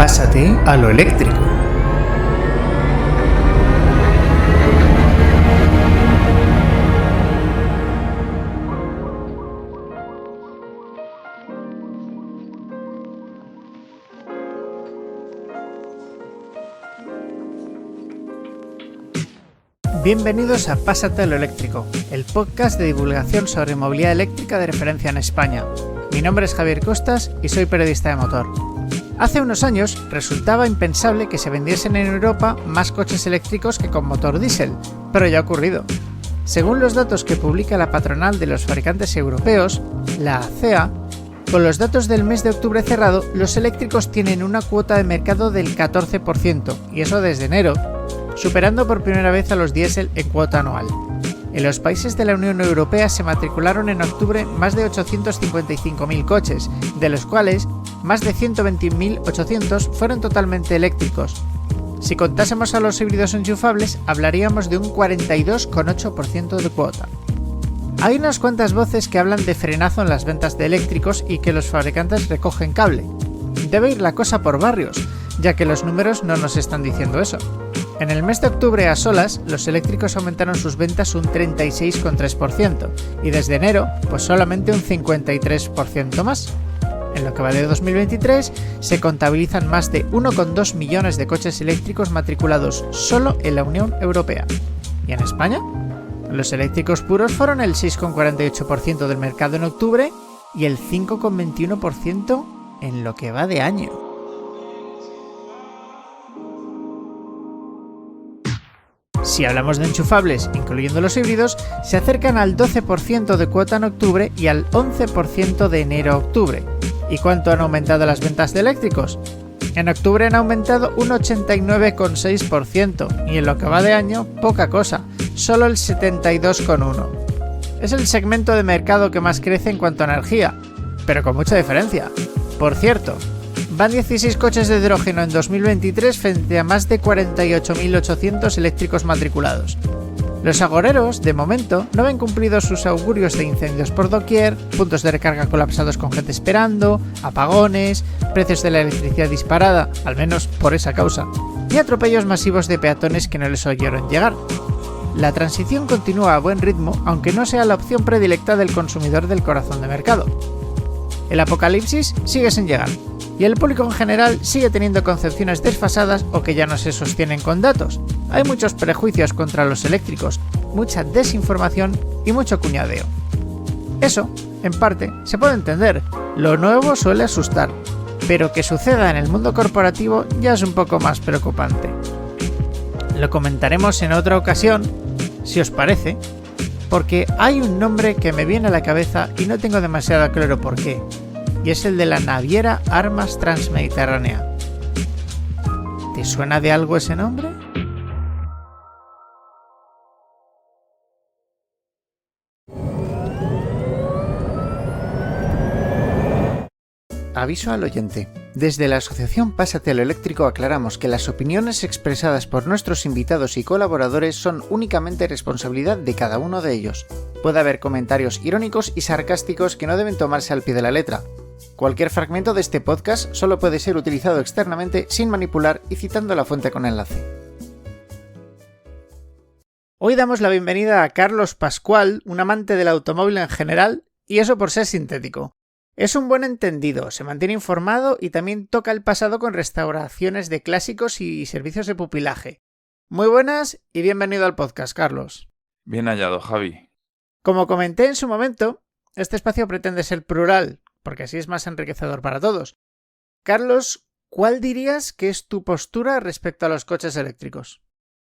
Pásate a lo eléctrico. Bienvenidos a Pásate a lo eléctrico, el podcast de divulgación sobre movilidad eléctrica de referencia en España. Mi nombre es Javier Costas y soy periodista de motor. Hace unos años resultaba impensable que se vendiesen en Europa más coches eléctricos que con motor diésel, pero ya ha ocurrido. Según los datos que publica la patronal de los fabricantes europeos, la ACEA, con los datos del mes de octubre cerrado, los eléctricos tienen una cuota de mercado del 14%, y eso desde enero, superando por primera vez a los diésel en cuota anual. En los países de la Unión Europea se matricularon en octubre más de 855.000 coches, de los cuales más de 120.800 fueron totalmente eléctricos. Si contásemos a los híbridos enchufables, hablaríamos de un 42,8% de cuota. Hay unas cuantas voces que hablan de frenazo en las ventas de eléctricos y que los fabricantes recogen cable. Debe ir la cosa por barrios, ya que los números no nos están diciendo eso. En el mes de octubre a solas, los eléctricos aumentaron sus ventas un 36,3% y desde enero, pues solamente un 53% más. En lo que va de 2023, se contabilizan más de 1,2 millones de coches eléctricos matriculados solo en la Unión Europea. ¿Y en España? Los eléctricos puros fueron el 6,48% del mercado en octubre y el 5,21% en lo que va de año. Si hablamos de enchufables, incluyendo los híbridos, se acercan al 12% de cuota en octubre y al 11% de enero a octubre. ¿Y cuánto han aumentado las ventas de eléctricos? En octubre han aumentado un 89,6% y en lo que va de año, poca cosa, solo el 72,1%. Es el segmento de mercado que más crece en cuanto a energía, pero con mucha diferencia. Por cierto, van 16 coches de hidrógeno en 2023 frente a más de 48.800 eléctricos matriculados. Los agoreros, de momento, no ven cumplidos sus augurios de incendios por doquier, puntos de recarga colapsados con gente esperando, apagones, precios de la electricidad disparada, al menos por esa causa, y atropellos masivos de peatones que no les oyeron llegar. La transición continúa a buen ritmo, aunque no sea la opción predilecta del consumidor del corazón de mercado. El apocalipsis sigue sin llegar, y el público en general sigue teniendo concepciones desfasadas o que ya no se sostienen con datos. Hay muchos prejuicios contra los eléctricos, mucha desinformación y mucho cuñadeo. Eso, en parte, se puede entender. Lo nuevo suele asustar, pero que suceda en el mundo corporativo ya es un poco más preocupante. Lo comentaremos en otra ocasión, si os parece, porque hay un nombre que me viene a la cabeza y no tengo demasiado claro por qué, y es el de la naviera Armas Transmediterránea. ¿Te suena de algo ese nombre? Aviso al oyente. Desde la asociación Pásate a lo eléctrico aclaramos que las opiniones expresadas por nuestros invitados y colaboradores son únicamente responsabilidad de cada uno de ellos. Puede haber comentarios irónicos y sarcásticos que no deben tomarse al pie de la letra. Cualquier fragmento de este podcast solo puede ser utilizado externamente sin manipular y citando la fuente con enlace. Hoy damos la bienvenida a Carlos Pascual, un amante del automóvil en general, y eso por ser sintético. Es un buen entendido, se mantiene informado y también toca el pasado con restauraciones de clásicos y servicios de pupilaje. Muy buenas y bienvenido al podcast, Carlos. Bien hallado, Javi. Como comenté en su momento, este espacio pretende ser plural, porque así es más enriquecedor para todos. Carlos, ¿cuál dirías que es tu postura respecto a los coches eléctricos?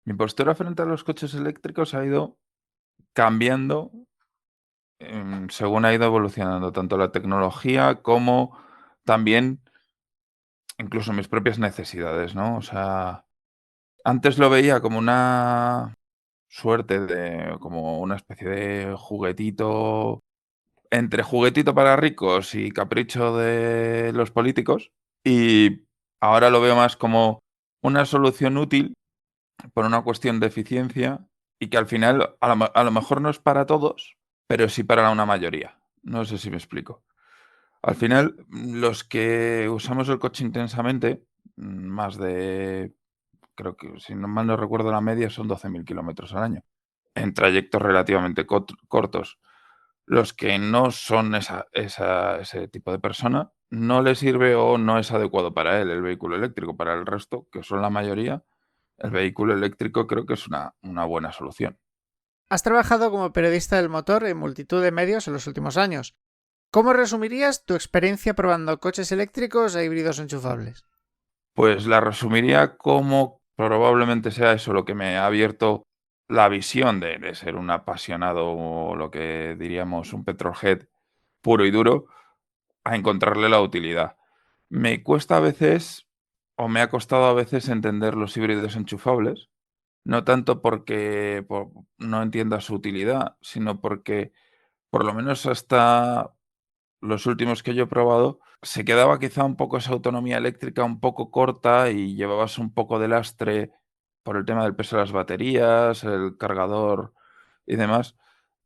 Mi postura frente a los coches eléctricos ha ido cambiando según ha ido evolucionando tanto la tecnología como también incluso mis propias necesidades, ¿no? O sea, antes lo veía como una suerte como una especie de juguetito, entre juguetito para ricos y capricho de los políticos, y ahora lo veo más como una solución útil por una cuestión de eficiencia y que al final a lo mejor no es para todos, pero sí para una mayoría. No sé si me explico. Al final, los que usamos el coche intensamente, más de, creo que si no mal no recuerdo la media, son 12.000 kilómetros al año, en trayectos relativamente cortos. Los que no son ese tipo de persona, no le sirve o no es adecuado para él el vehículo eléctrico. Para el resto, que son la mayoría, el vehículo eléctrico creo que es una buena solución. Has trabajado como periodista del motor en multitud de medios en los últimos años. ¿Cómo resumirías tu experiencia probando coches eléctricos e híbridos enchufables? Pues la resumiría como probablemente sea eso lo que me ha abierto la visión de ser un apasionado, o lo que diríamos un petrolhead puro y duro, a encontrarle la utilidad. Me cuesta a veces, o me ha costado a veces entender los híbridos enchufables, no tanto porque no entienda su utilidad, sino porque, por lo menos hasta los últimos que yo he probado, se quedaba quizá un poco esa autonomía eléctrica un poco corta y llevabas un poco de lastre por el tema del peso de las baterías, el cargador y demás.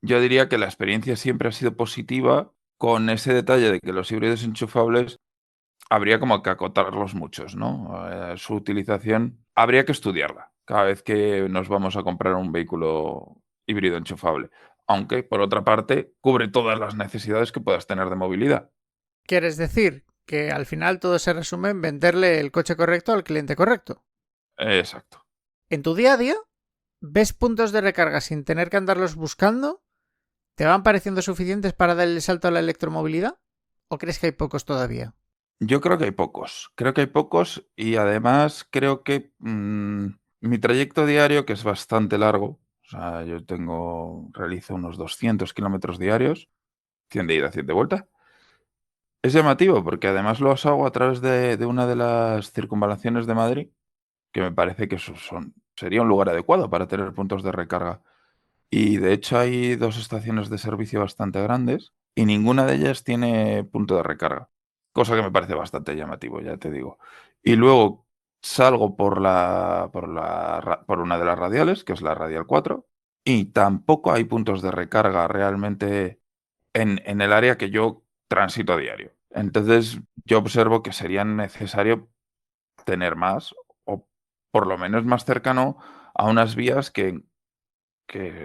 Yo diría que la experiencia siempre ha sido positiva, con ese detalle de que los híbridos enchufables habría como que acotarlos muchos, ¿no? Su utilización habría que estudiarla cada vez que nos vamos a comprar un vehículo híbrido enchufable, aunque, por otra parte, cubre todas las necesidades que puedas tener de movilidad. ¿Quieres decir que al final todo se resume en venderle el coche correcto al cliente correcto? Exacto. ¿En tu día a día ves puntos de recarga sin tener que andarlos buscando? ¿Te van pareciendo suficientes para dar el salto a la electromovilidad? ¿O crees que hay pocos todavía? Yo creo que hay pocos y además creo que mi trayecto diario, que es bastante largo, o sea, realizo unos 200 kilómetros diarios, 100 de ida, 100 de vuelta. Es llamativo porque además lo hago a través de una de las circunvalaciones de Madrid, que me parece que sería un lugar adecuado para tener puntos de recarga. Y de hecho hay 2 estaciones de servicio bastante grandes y ninguna de ellas tiene punto de recarga, cosa que me parece bastante llamativo, ya te digo. Y luego salgo por una de las radiales, que es la radial 4, y tampoco hay puntos de recarga realmente en el área que yo transito a diario. Entonces, yo observo que sería necesario tener más, o por lo menos más cercano a unas vías que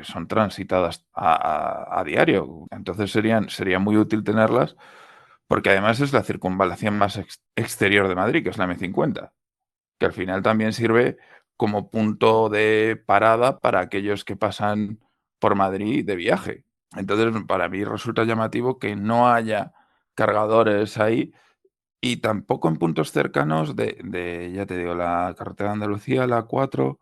son transitadas a diario. Entonces sería muy útil tenerlas, porque además es la circunvalación más exterior de Madrid, que es la M50, que al final también sirve como punto de parada para aquellos que pasan por Madrid de viaje. Entonces, para mí resulta llamativo que no haya cargadores ahí y tampoco en puntos cercanos ya te digo, la carretera de Andalucía, la 4,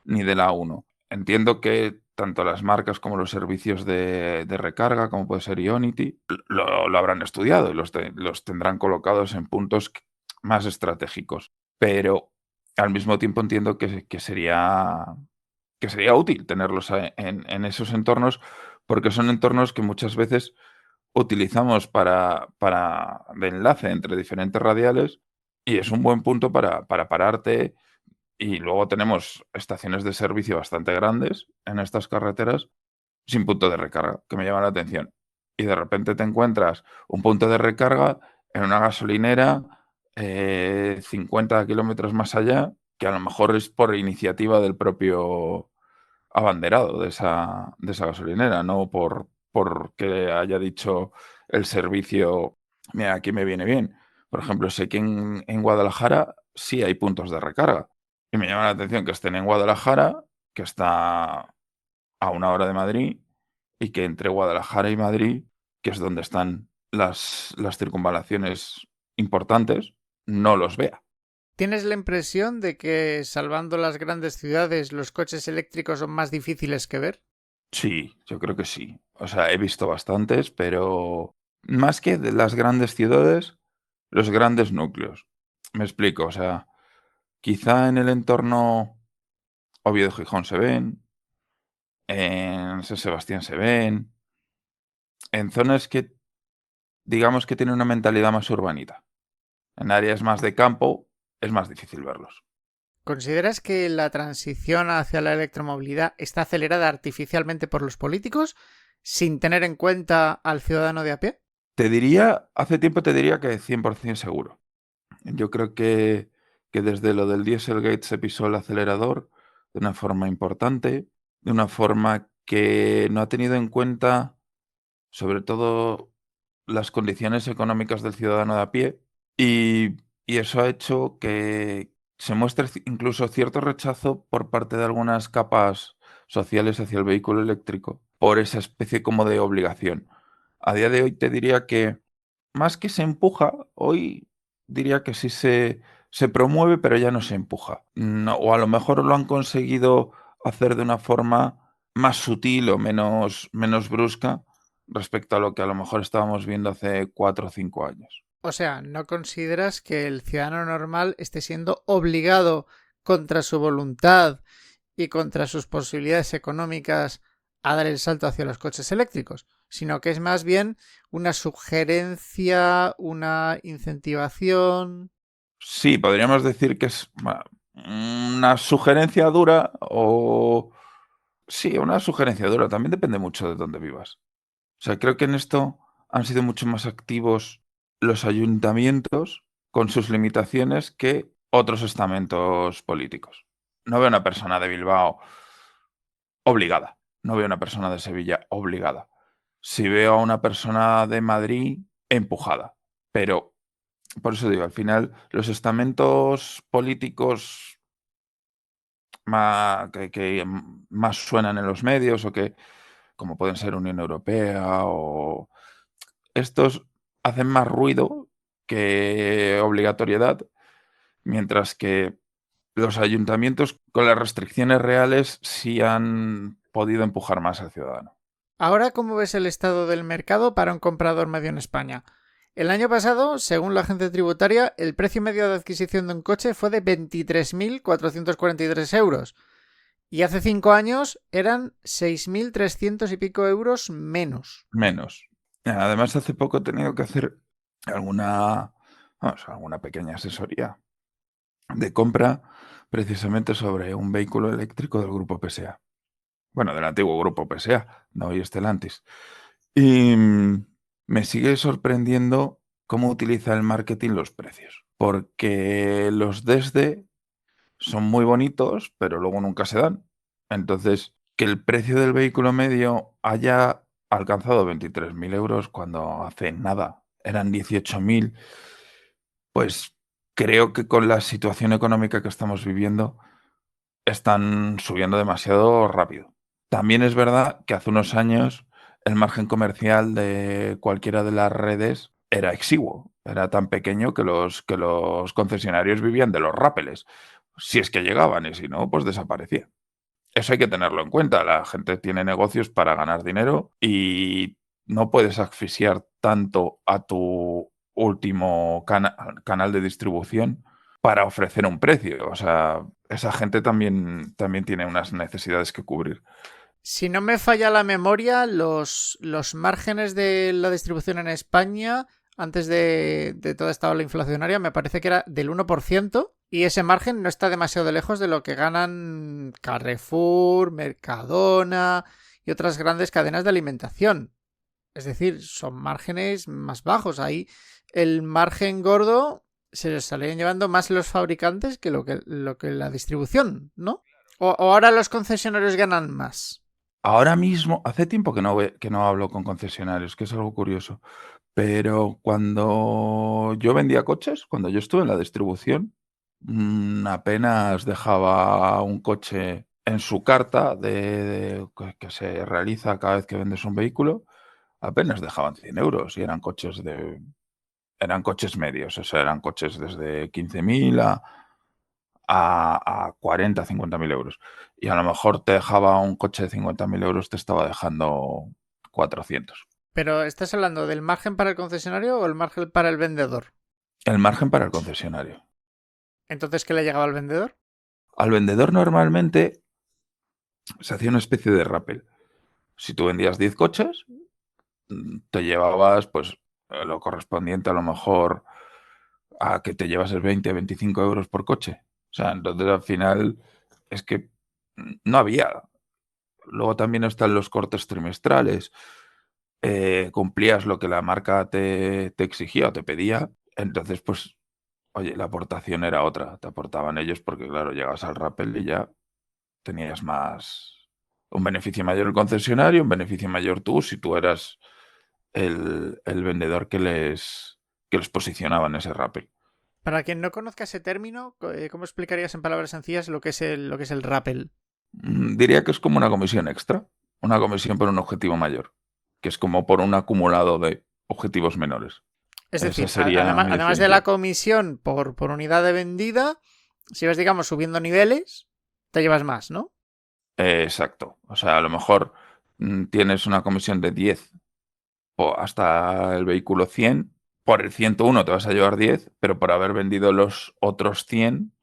ni de la 1. Entiendo que tanto las marcas como los servicios de recarga, como puede ser Ionity, lo habrán estudiado y los tendrán colocados en puntos más estratégicos. Pero al mismo tiempo entiendo que sería útil tenerlos en esos entornos, porque son entornos que muchas veces utilizamos de enlace entre diferentes radiales y es un buen punto para pararte. Y luego tenemos estaciones de servicio bastante grandes en estas carreteras sin punto de recarga, que me llama la atención. Y de repente te encuentras un punto de recarga en una gasolinera 50 kilómetros más allá, que a lo mejor es por iniciativa del propio abanderado de esa gasolinera, no porque haya dicho el servicio, mira, aquí me viene bien. Por ejemplo, sé que en Guadalajara sí hay puntos de recarga. Y me llama la atención que estén en Guadalajara, que está a 1 hora de Madrid, y que entre Guadalajara y Madrid, que es donde están las circunvalaciones importantes, no los vea. ¿Tienes la impresión de que, salvando las grandes ciudades, los coches eléctricos son más difíciles que ver? Sí, yo creo que sí. O sea, he visto bastantes, pero más que de las grandes ciudades, los grandes núcleos. Me explico, o sea, quizá en el entorno Oviedo-Gijón se ven, en San Sebastián se ven, en zonas que digamos que tienen una mentalidad más urbanita. En áreas más de campo es más difícil verlos. ¿Consideras que la transición hacia la electromovilidad está acelerada artificialmente por los políticos sin tener en cuenta al ciudadano de a pie? Hace tiempo te diría que 100% seguro. Yo creo que que desde lo del Dieselgate se pisó el acelerador de una forma importante, de una forma que no ha tenido en cuenta, sobre todo, las condiciones económicas del ciudadano de a pie, y eso ha hecho que se muestre incluso cierto rechazo por parte de algunas capas sociales hacia el vehículo eléctrico, por esa especie como de obligación. A día de hoy te diría que más que se empuja, hoy diría que sí se promueve, pero ya no se empuja. No, o a lo mejor lo han conseguido hacer de una forma más sutil o menos brusca respecto a lo que a lo mejor estábamos viendo hace 4 o 5 años. O sea, ¿no consideras que el ciudadano normal esté siendo obligado contra su voluntad y contra sus posibilidades económicas a dar el salto hacia los coches eléctricos? Sino que es más bien una sugerencia, una incentivación. Sí, podríamos decir que es una sugerencia dura o... Sí, una sugerencia dura. También depende mucho de dónde vivas. O sea, creo que en esto han sido mucho más activos los ayuntamientos con sus limitaciones que otros estamentos políticos. No veo una persona de Bilbao obligada. No veo una persona de Sevilla obligada. Si veo a una persona de Madrid empujada. Pero, por eso digo, al final los estamentos políticos que más suenan en los medios o que, como pueden ser Unión Europea o estos hacen más ruido que obligatoriedad, mientras que los ayuntamientos con las restricciones reales sí han podido empujar más al ciudadano. Ahora, ¿cómo ves el estado del mercado para un comprador medio en España? El año pasado, según la agencia tributaria, el precio medio de adquisición de un coche fue de 23.443 euros. Y hace 5 años eran 6.300 y pico euros menos. Menos. Además, hace poco he tenido que hacer alguna pequeña asesoría de compra precisamente sobre un vehículo eléctrico del grupo PSA. Bueno, del antiguo grupo PSA, no hoy Stellantis. Y me sigue sorprendiendo cómo utiliza el marketing los precios. Porque los desde son muy bonitos, pero luego nunca se dan. Entonces, que el precio del vehículo medio haya alcanzado 23.000 euros cuando hace nada eran 18.000, pues creo que con la situación económica que estamos viviendo están subiendo demasiado rápido. También es verdad que hace unos años el margen comercial de cualquiera de las redes era exiguo, era tan pequeño que los concesionarios vivían de los rápeles, si es que llegaban, y si no, pues desaparecía. Eso hay que tenerlo en cuenta. La gente tiene negocios para ganar dinero y no puedes asfixiar tanto a tu último canal de distribución para ofrecer un precio. O sea, esa gente también tiene unas necesidades que cubrir. Si no me falla la memoria, los márgenes de la distribución en España, antes de toda esta ola inflacionaria, me parece que era del 1%, y ese margen no está demasiado lejos de lo que ganan Carrefour, Mercadona y otras grandes cadenas de alimentación. Es decir, son márgenes más bajos. Ahí el margen gordo se lo estarían llevando más los fabricantes que lo que la distribución, ¿no? O ahora los concesionarios ganan más. Ahora mismo, hace tiempo que no hablo con concesionarios, que es algo curioso, pero cuando yo vendía coches, cuando yo estuve en la distribución, apenas dejaba un coche en su carta que se realiza cada vez que vendes un vehículo, apenas dejaban 100 euros y eran coches medios, o sea, eran coches desde 15.000 a 40, 50.000 euros. Y a lo mejor te dejaba un coche de 50.000 euros, te estaba dejando 400. Pero ¿estás hablando del margen para el concesionario o el margen para el vendedor? El margen para el concesionario. Entonces, ¿qué le llegaba al vendedor? Al vendedor normalmente se hacía una especie de rappel. Si tú vendías 10 coches, te llevabas pues lo correspondiente a lo mejor a que te llevas el 20, 25 euros por coche. O sea, entonces al final es que no había. Luego también están los cortes trimestrales. Cumplías lo que la marca te exigía o te pedía. Entonces, pues oye, la aportación era otra. Te aportaban ellos porque, claro, llegabas al rappel y ya tenías un beneficio mayor el concesionario, un beneficio mayor tú, si tú eras el vendedor que les posicionaba en ese rappel. Para quien no conozca ese término, ¿cómo explicarías en palabras sencillas lo que es el rappel? Diría que es como una comisión extra, una comisión por un objetivo mayor, que es como por un acumulado de objetivos menores. Es Esa decir, sería mi además de la definición. comisión por unidad de vendida, si vas, digamos, subiendo niveles, te llevas más, ¿no? Exacto. O sea, a lo mejor tienes una comisión de 10 o hasta el vehículo 100. Por el 101 te vas a llevar 10, pero por haber vendido los otros 100,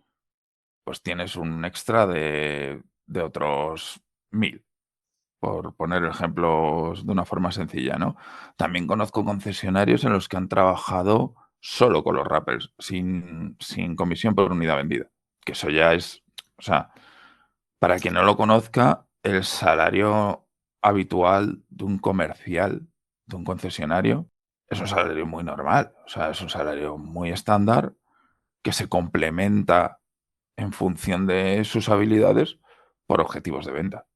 pues tienes un extra de otros 1000. Por poner ejemplos de una forma sencilla, ¿no? También conozco concesionarios en los que han trabajado solo con los rappers, sin comisión por unidad vendida. Que eso ya es, o sea, para quien no lo conozca, el salario habitual de un comercial, de un concesionario, es un salario muy normal. O sea, es un salario muy estándar que se complementa en función de sus habilidades por objetivos de venta,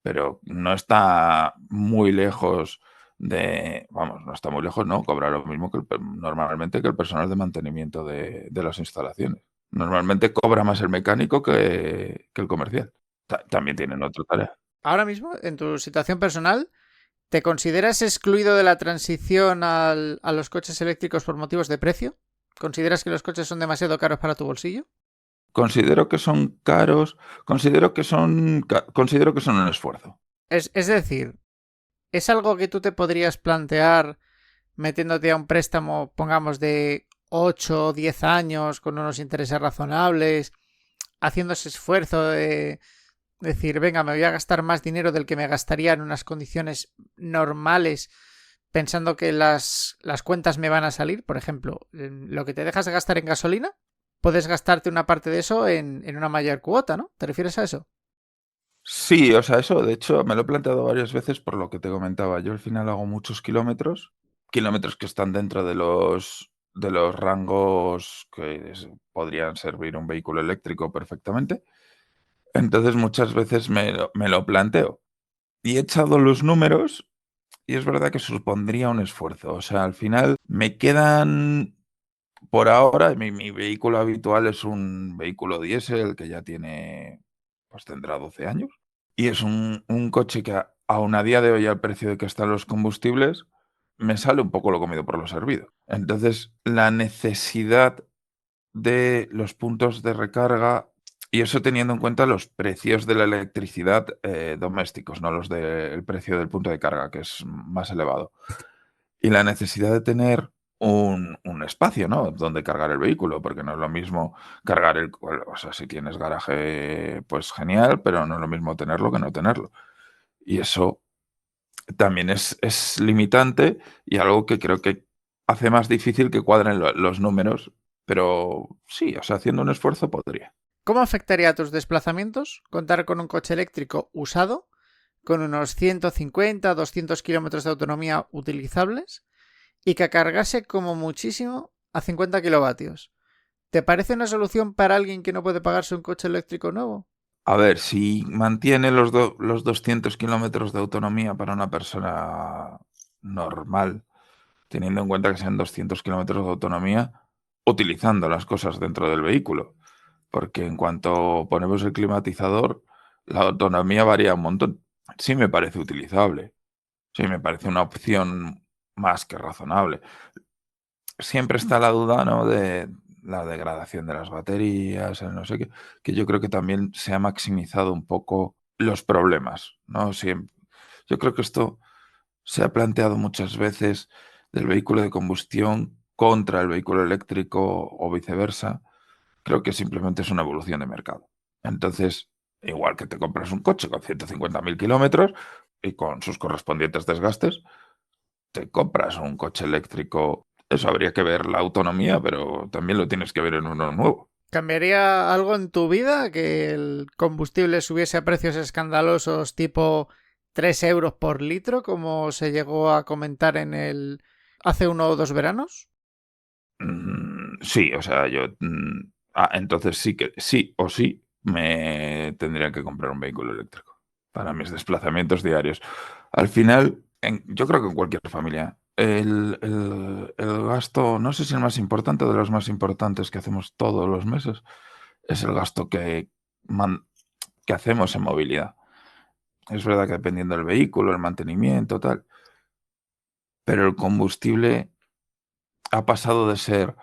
pero no está muy lejos no está muy lejos, no, cobra lo mismo normalmente que el personal de mantenimiento de las instalaciones. Normalmente cobra más el mecánico que el comercial. También tienen otra tarea. Ahora mismo, en tu situación personal, ¿te consideras excluido de la transición a los coches eléctricos por motivos de precio? ¿Consideras que los coches son demasiado caros para tu bolsillo? Considero que son caros, considero que son un esfuerzo. Es decir, ¿es algo que tú te podrías plantear metiéndote a un préstamo, pongamos, de 8 o 10 años con unos intereses razonables, haciendo ese esfuerzo de decir, venga, me voy a gastar más dinero del que me gastaría en unas condiciones normales, pensando que las cuentas me van a salir? Por ejemplo, lo que te dejas de gastar en gasolina, puedes gastarte una parte de eso en una mayor cuota, ¿no? ¿Te refieres a eso? Sí, o sea, eso de hecho me lo he planteado varias veces por lo que te comentaba. Yo al final hago muchos kilómetros que están dentro de los rangos que podrían servir un vehículo eléctrico perfectamente. Entonces muchas veces me lo planteo y he echado los números y es verdad que supondría un esfuerzo. O sea, al final me quedan, por ahora, mi vehículo habitual es un vehículo diésel que ya pues tendrá 12 años. Y es un coche que aún a día de hoy, al precio de que están los combustibles, me sale un poco lo comido por lo servido. Entonces, la necesidad de los puntos de recarga, y eso teniendo en cuenta los precios de la electricidad domésticos, no los del precio del punto de carga, que es más elevado. Y la necesidad de tener un espacio, ¿no? Donde cargar el vehículo, porque no es lo mismo cargar o sea, si tienes garaje, pues genial, pero no es lo mismo tenerlo que no tenerlo. Y eso también es limitante y algo que creo que hace más difícil que cuadren los números, pero sí, o sea, haciendo un esfuerzo podría. ¿Cómo afectaría a tus desplazamientos contar con un coche eléctrico usado, con unos 150 o 200 kilómetros de autonomía utilizables y que cargase como muchísimo a 50 kilovatios? ¿Te parece una solución para alguien que no puede pagarse un coche eléctrico nuevo? A ver, si mantiene los 200 kilómetros de autonomía para una persona normal, teniendo en cuenta que sean 200 kilómetros de autonomía, utilizando las cosas dentro del vehículo. Porque en cuanto ponemos el climatizador, la autonomía varía un montón. Sí me parece utilizable. Sí me parece una opción más que razonable. Siempre está la duda, ¿no? De la degradación de las baterías, el no sé qué, que yo creo que también se ha maximizado un poco los problemas, ¿no? Yo creo que esto se ha planteado muchas veces del vehículo de combustión contra el vehículo eléctrico o viceversa. Creo que simplemente es una evolución de mercado. Entonces, igual que te compras un coche con 150.000 kilómetros y con sus correspondientes desgastes, te compras un coche eléctrico. Eso habría que ver la autonomía, pero también lo tienes que ver en uno nuevo. ¿Cambiaría algo en tu vida que el combustible subiese a precios escandalosos tipo 3 euros por litro, como se llegó a comentar hace uno o dos veranos? Sí, o sea, entonces sí que sí o sí me tendría que comprar un vehículo eléctrico para mis desplazamientos diarios. Al final, yo creo que en cualquier familia, el gasto, no sé si el más importante o de los más importantes que hacemos todos los meses, es el gasto que hacemos en movilidad. Es verdad que dependiendo del vehículo, el mantenimiento, tal, pero el combustible ha pasado de ser,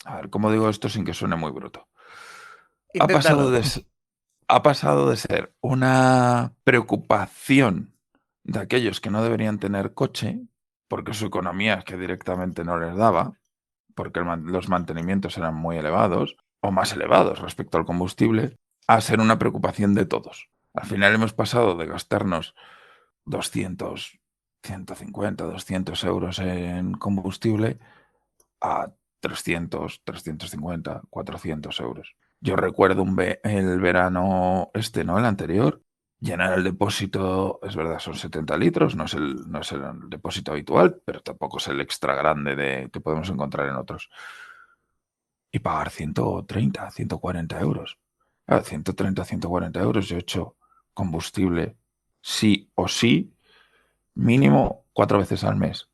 a ver, ¿cómo digo esto sin que suene muy bruto? Ha Inténtalo. pasado ha pasado de ser una preocupación de aquellos que no deberían tener coche, porque su economía es que directamente no les daba, porque los mantenimientos eran muy elevados, o más elevados respecto al combustible, a ser una preocupación de todos. Al final hemos pasado de gastarnos 200, 150, 200 euros en combustible a 300, 350, 400 euros. Yo recuerdo el verano ¿no? El anterior, llenar el depósito, es verdad, son 70 litros, no es el depósito habitual, pero tampoco es el extra grande que podemos encontrar en otros. Y pagar 130, 140 euros. A 130, 140 euros yo he hecho combustible sí o sí, mínimo 4 veces al mes.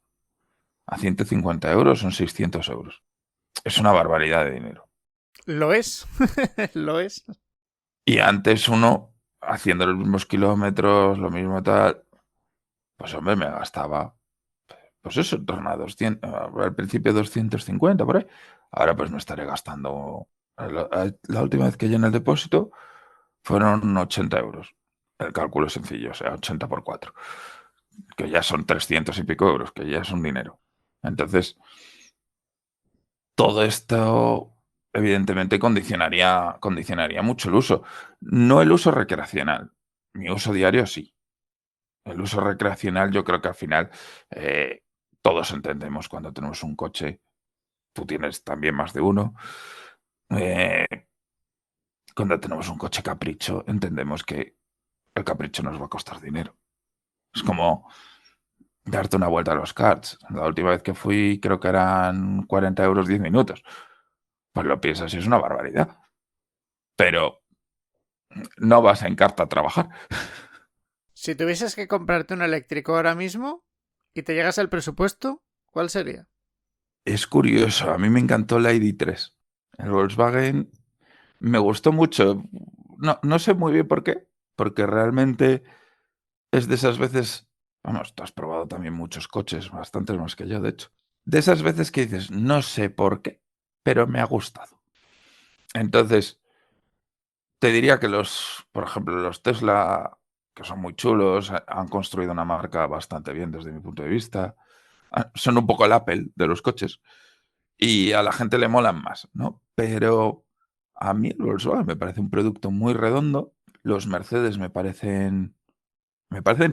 A 150 euros son 600 euros. Es una barbaridad de dinero. Lo es, lo es. Y antes uno, haciendo los mismos kilómetros, lo mismo tal, pues hombre, me gastaba, pues eso, en torno a 200, al principio 250 por ahí. Ahora pues me estaré gastando, la última vez que llené el depósito fueron 80 euros. El cálculo es sencillo, o sea, 80 por 4, que ya son 300 y pico euros, que ya es un dinero. Entonces, todo esto evidentemente condicionaría mucho el uso. No el uso recreacional. Mi uso diario sí. El uso recreacional yo creo que al final todos entendemos cuando tenemos un coche. Tú tienes también más de uno. eh, Cuando tenemos un coche capricho entendemos que el capricho nos va a costar dinero. Es como darte una vuelta a los karts. La última vez que fui creo que eran 40 euros 10 minutos. Pues lo piensas y es una barbaridad. Pero no vas en carta a trabajar. Si tuvieses que comprarte un eléctrico ahora mismo y te llegas el presupuesto, ¿cuál sería? Es curioso, a mí me encantó la ID3. El Volkswagen me gustó mucho. No, no sé muy bien por qué, porque realmente es de esas veces, vamos, tú has probado también muchos coches, bastantes más que yo, de hecho. De esas veces que dices, no sé por qué, pero me ha gustado. Entonces, te diría que por ejemplo, los Tesla, que son muy chulos, han construido una marca bastante bien desde mi punto de vista. Son un poco el Apple de los coches y a la gente le molan más, ¿no? Pero a mí el Volkswagen me parece un producto muy redondo. Los Mercedes me parecen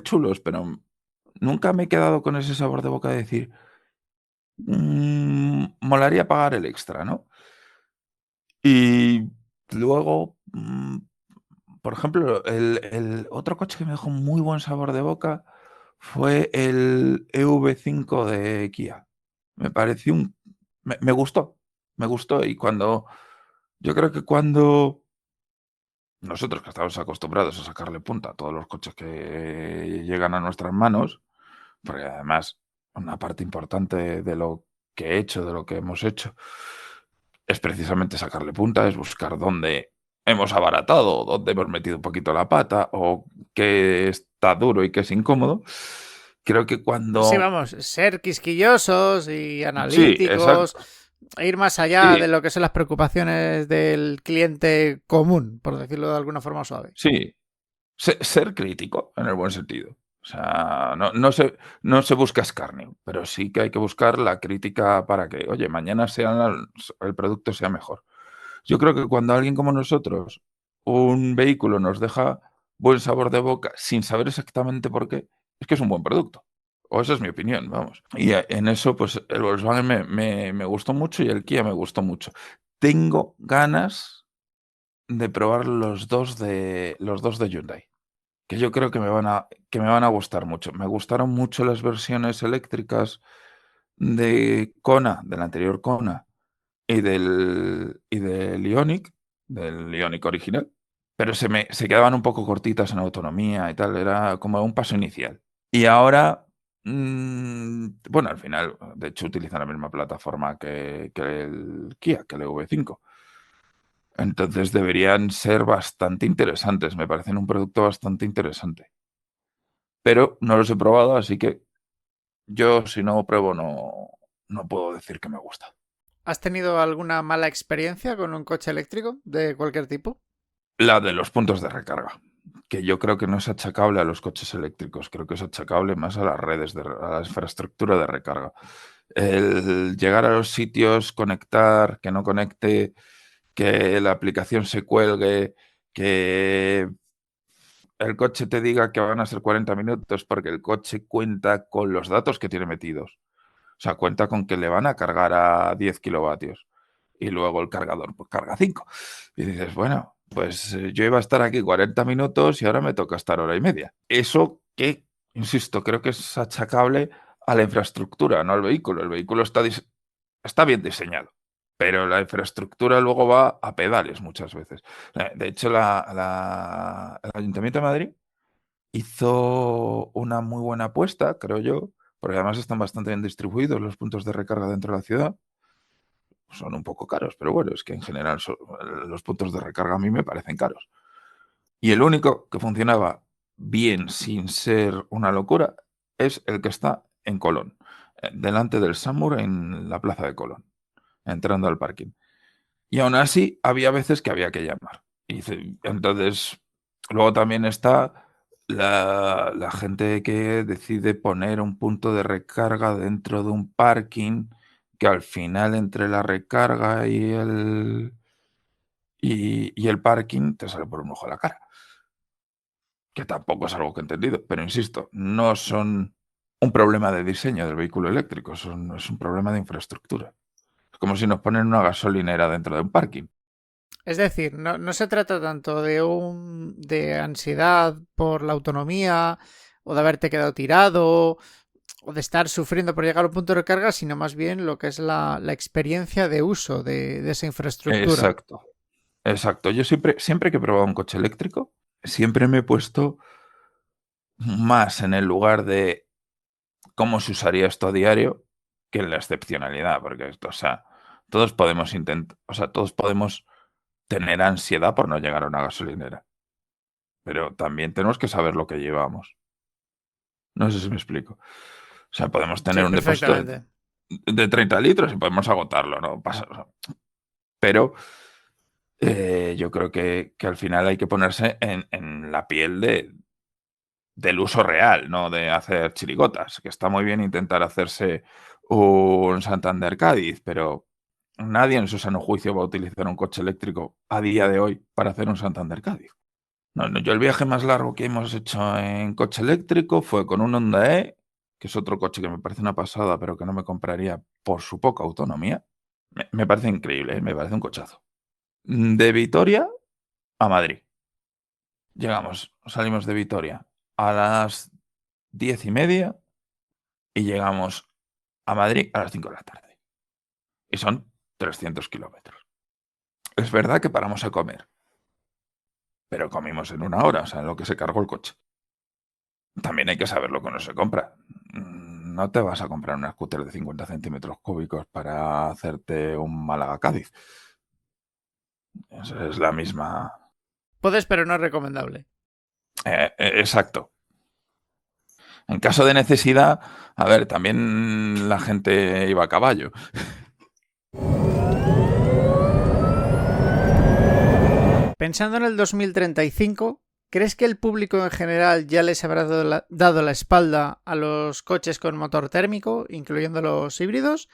chulos, pero nunca me he quedado con ese sabor de boca de decir, molaría pagar el extra, ¿no? Y luego, por ejemplo, el otro coche que me dejó muy buen sabor de boca fue el EV5 de Kia. Me pareció me gustó y yo creo que cuando nosotros que estamos acostumbrados a sacarle punta a todos los coches que llegan a nuestras manos, porque además una parte importante de lo que he hecho, de lo que hemos hecho, es precisamente sacarle punta, es buscar dónde hemos abaratado, dónde hemos metido un poquito la pata o qué está duro y qué es incómodo. Creo que Sí, cuando... vamos, ser quisquillosos y Sí, analíticos, exacto. e ir más allá Sí, de lo que son las preocupaciones del cliente común, por decirlo de alguna forma suave. sí. Ser crítico, en el buen sentido. O sea, no se busca escarnio, pero sí que hay que buscar la crítica para que, oye, mañana el producto sea mejor. Yo creo que cuando alguien como nosotros, un vehículo nos deja buen sabor de boca sin saber exactamente por qué, es que es un buen producto. O esa es mi opinión, vamos. Y en eso, pues el Volkswagen me gustó mucho y el Kia me gustó mucho. Tengo ganas de probar los dos de Hyundai, que yo creo que me van a gustar mucho. Me gustaron mucho las versiones eléctricas de Kona, del anterior Kona, y del Ioniq original, pero se quedaban un poco cortitas en autonomía y tal, era como un paso inicial. Y ahora, bueno, al final, de hecho, utilizan la misma plataforma que el Kia, que el EV5. Entonces deberían ser bastante interesantes, me parecen un producto bastante interesante. Pero no los he probado, así que yo si no pruebo no puedo decir que me gusta. ¿Has tenido alguna mala experiencia con un coche eléctrico de cualquier tipo? La de los puntos de recarga, que yo creo que no es achacable a los coches eléctricos, creo que es achacable más a las redes, a la infraestructura de recarga. El llegar a los sitios, conectar, que no conecte, que la aplicación se cuelgue, que el coche te diga que van a ser 40 minutos porque el coche cuenta con los datos que tiene metidos. O sea, cuenta con que le van a cargar a 10 kilovatios y luego el cargador pues carga 5. Y dices, bueno, pues yo iba a estar aquí 40 minutos y ahora me toca estar hora y media. Eso que, insisto, creo que es achacable a la infraestructura, no al vehículo. El vehículo está bien diseñado, pero la infraestructura luego va a pedales muchas veces. De hecho, el Ayuntamiento de Madrid hizo una muy buena apuesta, creo yo, porque además están bastante bien distribuidos los puntos de recarga dentro de la ciudad. Son un poco caros, pero bueno, es que en general los puntos de recarga a mí me parecen caros. Y el único que funcionaba bien sin ser una locura es el que está en Colón, delante del Samur en la plaza de Colón, entrando al parking. Y aún así, había veces que había que llamar. Entonces, luego también está la gente que decide poner un punto de recarga dentro de un parking, que al final entre la recarga y el parking te sale por un ojo a la cara. Que tampoco es algo que he entendido, pero insisto, no son un problema de diseño del vehículo eléctrico, es un problema de infraestructura. Es como si nos ponen una gasolinera dentro de un parking. Es decir, no se trata tanto de ansiedad por la autonomía o de haberte quedado tirado o de estar sufriendo por llegar a un punto de recarga, sino más bien lo que es la experiencia de uso de esa infraestructura. Exacto, exacto. Yo siempre que he probado un coche eléctrico, siempre me he puesto más en el lugar de cómo se usaría esto a diario que en la excepcionalidad, porque esto, o sea, todos podemos todos podemos tener ansiedad por no llegar a una gasolinera, pero también tenemos que saber lo que llevamos. No sé si me explico. O sea, podemos tener Sí, un depósito de, perfectamente. de 30 litros y podemos agotarlo, ¿no? Pero yo creo que al final hay que ponerse en la piel del uso real, no de hacer chirigotas, que está muy bien intentar hacerse un Santander Cádiz, pero nadie en su sano juicio va a utilizar un coche eléctrico a día de hoy para hacer un Santander Cádiz. No, no, yo el viaje más largo que hemos hecho en coche eléctrico fue con un Honda E, que es otro coche que me parece una pasada, pero que no me compraría por su poca autonomía. Me parece increíble, ¿eh? Me parece un cochazo. De Vitoria a Madrid. Salimos de Vitoria a las 10:30 y llegamos a Madrid a las 5 de la tarde. Y son 300 kilómetros. Es verdad que paramos a comer, pero comimos en 1 hora, o sea, en lo que se cargó el coche. También hay que saber lo que uno se compra. No te vas a comprar una scooter de 50 centímetros cúbicos para hacerte un Málaga-Cádiz. Es la misma. Puedes, pero no es recomendable. Exacto. En caso de necesidad, a ver, también la gente iba a caballo. Pensando en el 2035, ¿crees que el público en general ya les habrá dado la espalda a los coches con motor térmico, incluyendo los híbridos?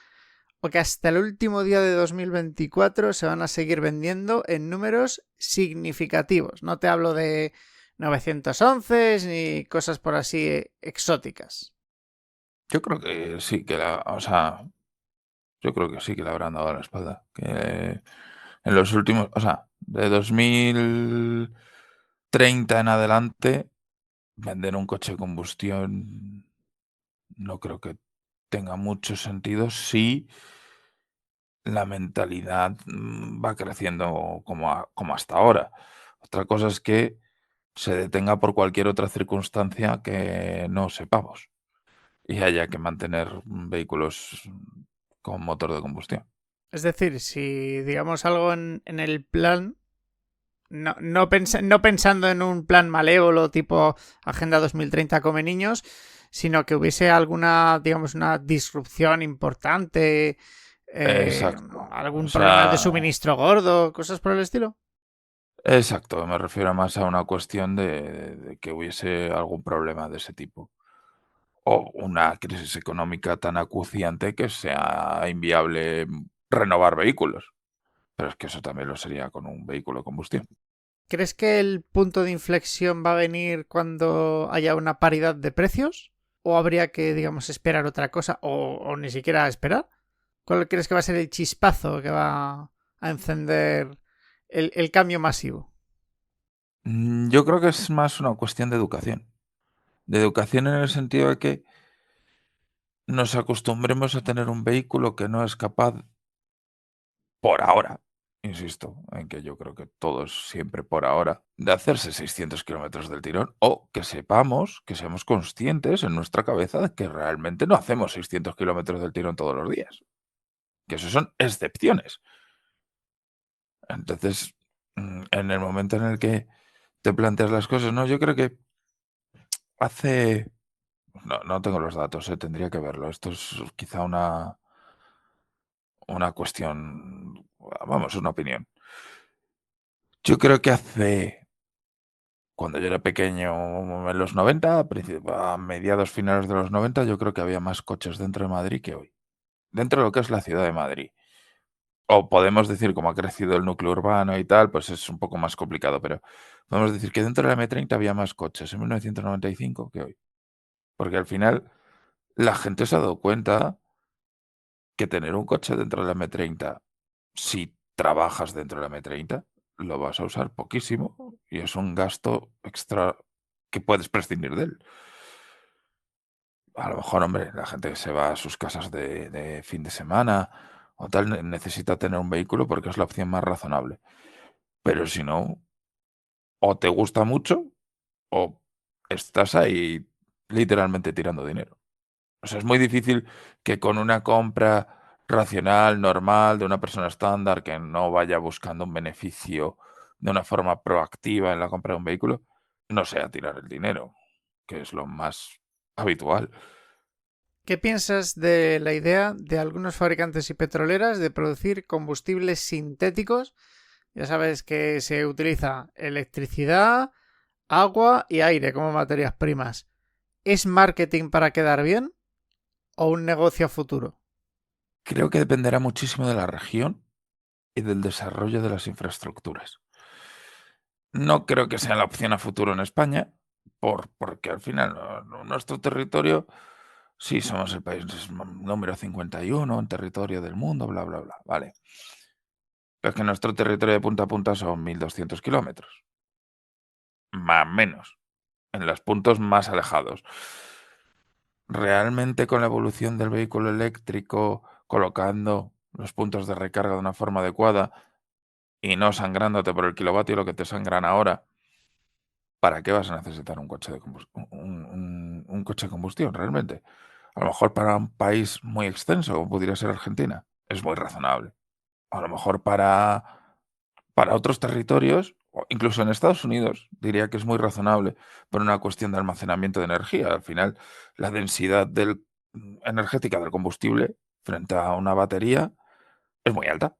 ¿O que hasta el último día de 2024 se van a seguir vendiendo en números significativos? No te hablo de 911 ni cosas por así exóticas. Yo creo que sí, yo creo que sí que le habrán dado la espalda. Que en los últimos, de 2030 en adelante, vender un coche de combustión no creo que tenga mucho sentido si la mentalidad va creciendo como hasta ahora. Otra cosa es que se detenga por cualquier otra circunstancia que no sepamos y haya que mantener vehículos con motor de combustión. Es decir, si digamos algo en el plan, no pensando en un plan malévolo tipo Agenda 2030 come niños, sino que hubiese alguna, digamos, una disrupción importante, Exacto. O algún problema de sea, suministro gordo, cosas por el estilo. exacto. Me refiero más a una cuestión de que hubiese algún problema de ese tipo. O una crisis económica tan acuciante que sea inviable renovar vehículos. Pero es que eso también lo sería con un vehículo de combustión. ¿Crees que el punto de inflexión va a venir cuando haya una paridad de precios? ¿O habría que, digamos, esperar otra cosa? ¿O ni siquiera esperar? ¿Cuál crees que va a ser el chispazo que va a encender el cambio masivo? Yo creo que es más una cuestión de educación. De educación en el sentido de que nos acostumbremos a tener un vehículo que no es capaz, por ahora, insisto, en que yo creo que todo es siempre por ahora, de hacerse 600 kilómetros del tirón, o que sepamos, que seamos conscientes en nuestra cabeza de que realmente no hacemos 600 kilómetros del tirón todos los días, que eso son excepciones. Entonces, en el momento en el que te planteas las cosas, no, yo creo que hace, no tengo los datos, tendría que verlo. Esto es quizá una cuestión, vamos, una opinión. Yo creo que cuando yo era pequeño, en los 90, a mediados finales de los 90, yo creo que había más coches dentro de Madrid que hoy. Dentro de lo que es la ciudad de Madrid. O podemos decir, como ha crecido el núcleo urbano y tal, pues es un poco más complicado, pero podemos decir que dentro de la M30 había más coches en 1995 que hoy. Porque al final la gente se ha dado cuenta que tener un coche dentro de la M30, si trabajas dentro de la M30, lo vas a usar poquísimo y es un gasto extra que puedes prescindir de él. A lo mejor, hombre, la gente que se va a sus casas de fin de semana o tal necesita tener un vehículo porque es la opción más razonable. Pero si no, o te gusta mucho o estás ahí literalmente tirando dinero. O sea, es muy difícil que con una compra racional, normal, de una persona estándar que no vaya buscando un beneficio de una forma proactiva en la compra de un vehículo, no sea tirar el dinero, que es lo más habitual. ¿Qué piensas de la idea de algunos fabricantes y petroleras de producir combustibles sintéticos? Ya sabes que se utiliza electricidad, agua y aire como materias primas. ¿Es marketing para quedar bien o un negocio a futuro? Creo que dependerá muchísimo de la región y del desarrollo de las infraestructuras. No creo que sea la opción a futuro en España, porque al final nuestro territorio, sí, somos el país número 51 en territorio del mundo, bla, bla, bla, vale. Pero es que nuestro territorio de punta a punta son 1.200 kilómetros, más o menos, en los puntos más alejados. Realmente con la evolución del vehículo eléctrico, colocando los puntos de recarga de una forma adecuada y no sangrándote por el kilovatio lo que te sangran ahora, ¿para qué vas a necesitar un coche un coche de combustión realmente? A lo mejor para un país muy extenso, como pudiera ser Argentina, es muy razonable. A lo mejor para otros territorios, o incluso en Estados Unidos, diría que es muy razonable por una cuestión de almacenamiento de energía. Al final, la densidad energética del combustible frente a una batería es muy alta.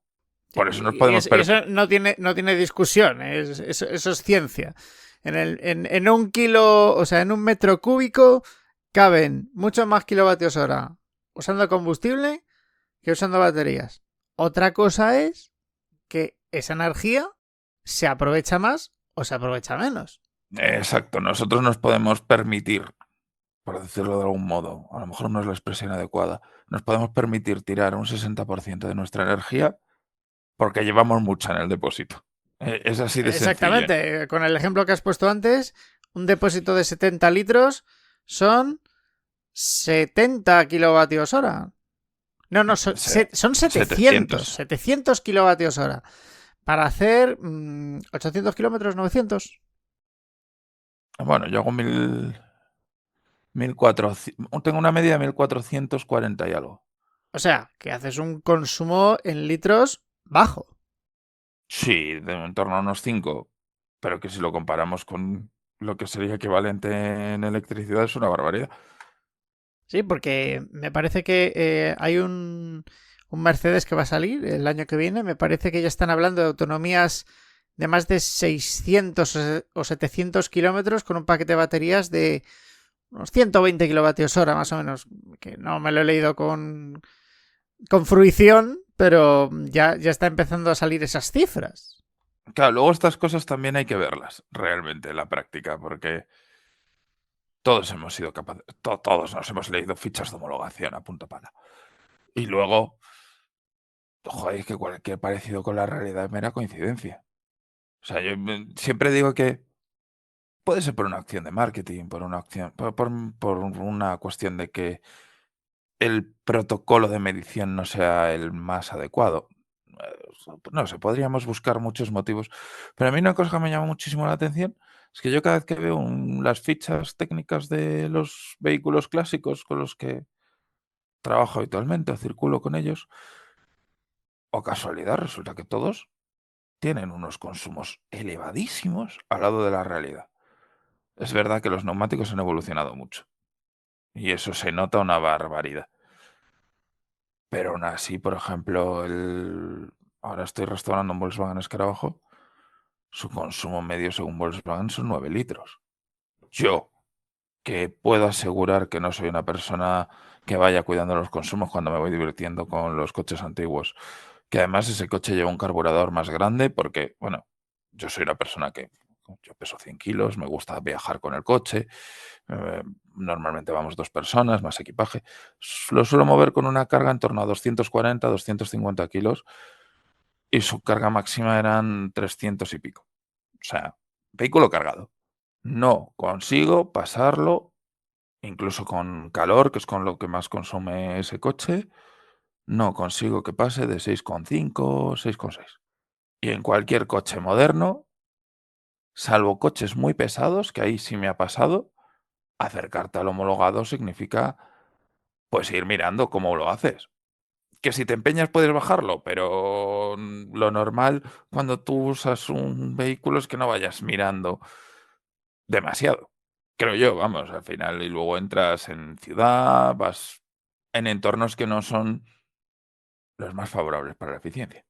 Por eso nos Y podemos... eso no tiene discusión, eso es ciencia. En un kilo, o sea, en un metro cúbico caben muchos más kilovatios hora usando combustible que usando baterías. Otra cosa es que esa energía se aprovecha más o se aprovecha menos. Exacto, nosotros nos podemos permitir, por decirlo de algún modo, a lo mejor no es la expresión adecuada, nos podemos permitir tirar un 60% de nuestra energía porque llevamos mucha en el depósito. Es así de sencillo. Exactamente, con el ejemplo que has puesto antes, un depósito de 70 litros son 70 kilovatios hora. No, no, son 700. 700. 700 kilovatios hora. Para hacer 800 kilómetros, 900. Bueno, yo hago 1400, tengo una media de 1440 y algo. O sea, que haces un consumo en litros bajo. Sí, de en torno a unos 5, pero que si lo comparamos con lo que sería equivalente en electricidad es una barbaridad. Sí, porque me parece que hay un Mercedes que va a salir el año que viene. Me parece que ya están hablando de autonomías de más de 600 o 700 kilómetros con un paquete de baterías de unos 120 kilovatios hora, más o menos. Que no me lo he leído con fruición, pero ya está empezando a salir esas cifras. Claro, luego estas cosas también hay que verlas realmente en la práctica, porque todos hemos sido capaces, todos nos hemos leído fichas de homologación a punta pala. Y luego, joder, es que cualquier parecido con la realidad es mera coincidencia. O sea, yo siempre digo que puede ser por una acción de marketing, por una acción, por una cuestión de que el protocolo de medición no sea el más adecuado. No sé, podríamos buscar muchos motivos. Pero a mí una cosa que me llama muchísimo la atención es que yo cada vez que veo las fichas técnicas de los vehículos clásicos con los que trabajo habitualmente o circulo con ellos, o casualidad, resulta que todos tienen unos consumos elevadísimos al lado de la realidad. Es verdad que los neumáticos han evolucionado mucho y eso se nota una barbaridad. Pero aún así, por ejemplo, ahora estoy restaurando un Volkswagen Escarabajo, su consumo medio según Volkswagen son 9 litros. Yo, que puedo asegurar que no soy una persona que vaya cuidando los consumos cuando me voy divirtiendo con los coches antiguos, que además ese coche lleva un carburador más grande porque, bueno, yo soy una persona que yo peso 100 kilos, me gusta viajar con el coche, normalmente vamos 2 personas, más equipaje. Lo suelo mover con una carga en torno a 240, 250 kilos y su carga máxima eran 300 y pico. O sea, vehículo cargado. No consigo pasarlo, incluso con calor, que es con lo que más consume ese coche, no consigo que pase de 6,5, 6,6. Y en cualquier coche moderno, salvo coches muy pesados, que ahí sí me ha pasado, acercarte al homologado significa, pues, ir mirando cómo lo haces. Que si te empeñas puedes bajarlo, pero lo normal cuando tú usas un vehículo es que no vayas mirando demasiado. Creo yo, vamos, al final, y luego entras en ciudad, vas en entornos que no son los más favorables para la eficiencia.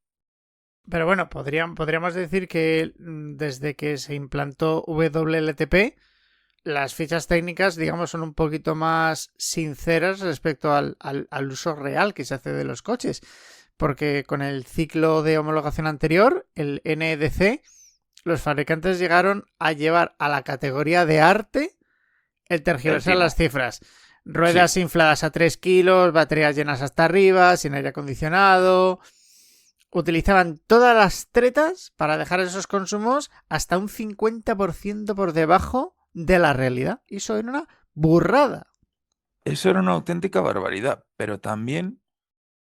Pero bueno, podríamos decir que desde que se implantó WLTP, las fichas técnicas, digamos, son un poquito más sinceras respecto al uso real que se hace de los coches. Porque con el ciclo de homologación anterior, el NEDC, los fabricantes llegaron a llevar a la categoría de arte el El tergiversar las timo. cifras. Ruedas Sí, infladas a 3 kilos, baterías llenas hasta arriba, sin aire acondicionado. Utilizaban todas las tretas para dejar esos consumos hasta un 50% por debajo de la realidad. Y eso era una burrada. eso era una auténtica barbaridad, pero también,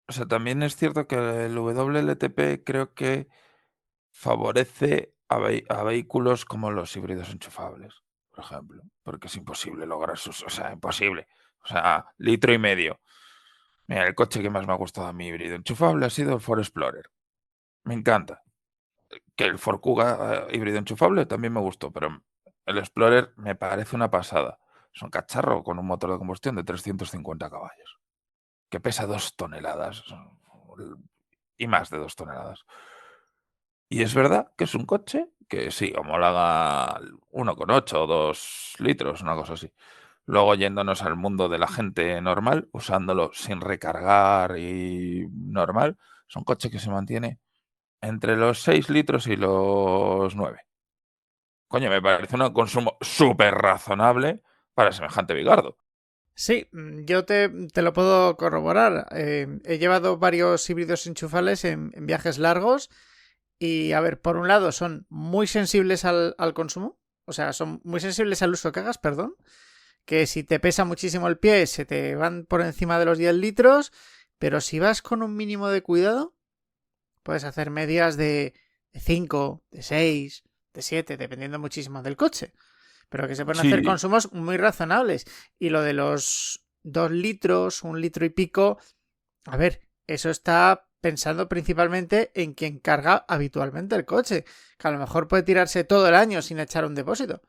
o sea, también es cierto que el WLTP creo que favorece a vehículos como los híbridos enchufables, por ejemplo, porque es imposible lograr o sea, imposible. O sea, litro y medio. Mira, el coche que más me ha gustado a mí híbrido enchufable ha sido el Ford Explorer. Me encanta. Que el Ford Kuga híbrido enchufable también me gustó, pero el Explorer me parece una pasada. Es un cacharro con un motor de combustión de 350 caballos, que pesa 2 toneladas y más de 2 toneladas. Y es verdad que es un coche que sí, homologa 1,8 o 2 litros, una cosa así. Luego yéndonos al mundo de la gente normal, usándolo sin recargar y normal, es un coche que se mantiene entre los 6 litros y los 9. Coño, me parece un consumo súper razonable para semejante bigardo. Sí, yo te lo puedo corroborar. He llevado varios híbridos enchufables en viajes largos y, a ver, por un lado son muy sensibles al consumo, o sea, son muy sensibles al uso que hagas, perdón, que si te pesa muchísimo el pie se te van por encima de los 10 litros, pero si vas con un mínimo de cuidado, puedes hacer medias de 5, de 6, de 7, dependiendo muchísimo del coche. Pero que se pueden hacer Sí, consumos muy razonables. Y lo de los 2 litros, 1 litro y pico, a ver, eso está pensando principalmente en quien carga habitualmente el coche, que a lo mejor puede tirarse todo el año sin echar un depósito.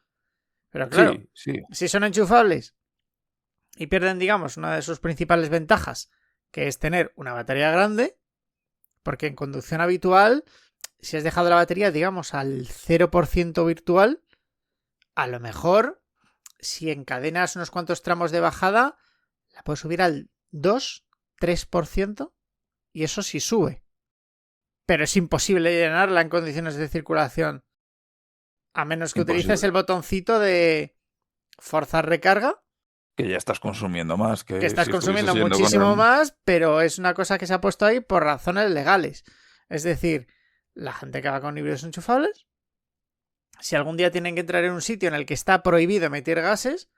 Pero claro, sí, sí. si son enchufables y pierden, digamos, una de sus principales ventajas, que es tener una batería grande, porque en conducción habitual, si has dejado la batería, digamos, al 0% virtual, a lo mejor, si encadenas unos cuantos tramos de bajada, la puedes subir al 2-3%, y eso sí sube. Pero es imposible llenarla en condiciones de circulación, a menos que utilices Imposible. el botoncito de forzar recarga, Que ya estás consumiendo más que que estás si estuviese consumiendo siendo con muchísimo el... más, pero es una cosa que se ha puesto ahí por razones legales. Es decir, la gente que va con híbridos enchufables, si algún día tienen que entrar en un sitio en el que está prohibido emitir gases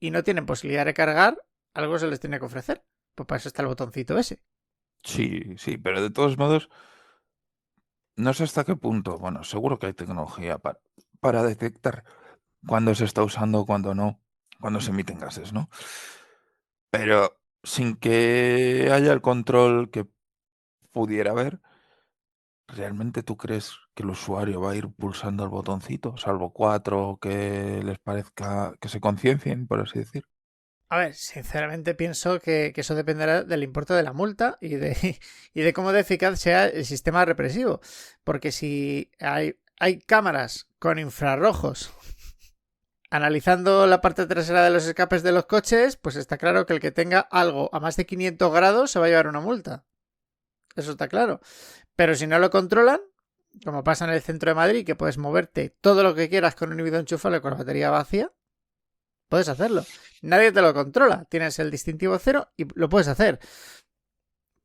y no tienen posibilidad de cargar, algo se les tiene que ofrecer. Pues para eso está el botoncito ese. Sí, sí, pero de todos modos, no sé hasta qué punto, bueno, seguro que hay tecnología para detectar cuándo se está usando o cuándo no, cuando se emiten gases, ¿no? Pero sin que haya el control que pudiera haber, ¿realmente tú crees que el usuario va a ir pulsando el botoncito, salvo cuatro que les parezca que se conciencien, por así decir? A ver, sinceramente pienso que eso dependerá del importe de la multa y de cómo de eficaz sea el sistema represivo. Porque si hay cámaras con infrarrojos analizando la parte trasera de los escapes de los coches, pues está claro que el que tenga algo a más de 500 grados se va a llevar una multa. Eso está claro. Pero si no lo controlan, como pasa en el centro de Madrid, que puedes moverte todo lo que quieras con un híbrido enchufable con la batería vacía, puedes hacerlo. Nadie te lo controla. Tienes el distintivo cero y lo puedes hacer.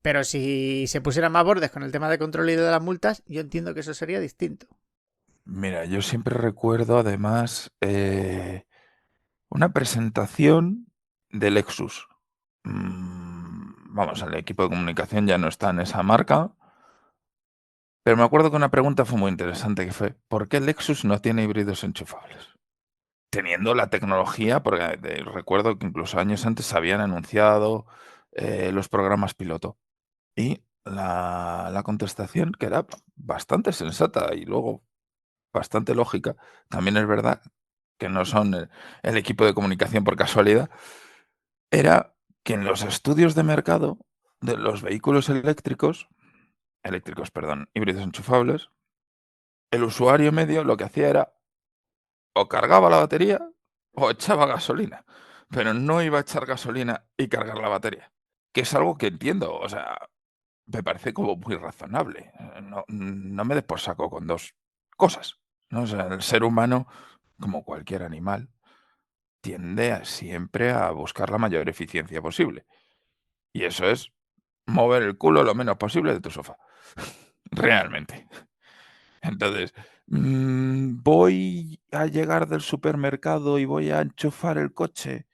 Pero si se pusieran más bordes con el tema de control y de las multas, yo entiendo que eso sería distinto. Mira, yo siempre recuerdo además una presentación de Lexus. Vamos, el equipo de comunicación ya no está en esa marca, pero me acuerdo que una pregunta fue muy interesante, que fue, ¿por qué Lexus no tiene híbridos enchufables? Teniendo la tecnología, porque recuerdo que incluso años antes habían anunciado los programas piloto. Y la contestación, que era bastante sensata y luego bastante lógica, también es verdad que no son el equipo de comunicación por casualidad, era que en los estudios de mercado de los vehículos eléctricos, perdón, híbridos enchufables, el usuario medio lo que hacía era o cargaba la batería o echaba gasolina, pero no iba a echar gasolina y cargar la batería, que es algo que entiendo, o sea, me parece como muy razonable. No me des por saco con 2 cosas, ¿no? O sea, el ser humano, como cualquier animal, tiende siempre a buscar la mayor eficiencia posible. Y eso es mover el culo lo menos posible de tu sofá. Realmente. Entonces, ¿voy a llegar del supermercado y voy a enchufar el coche?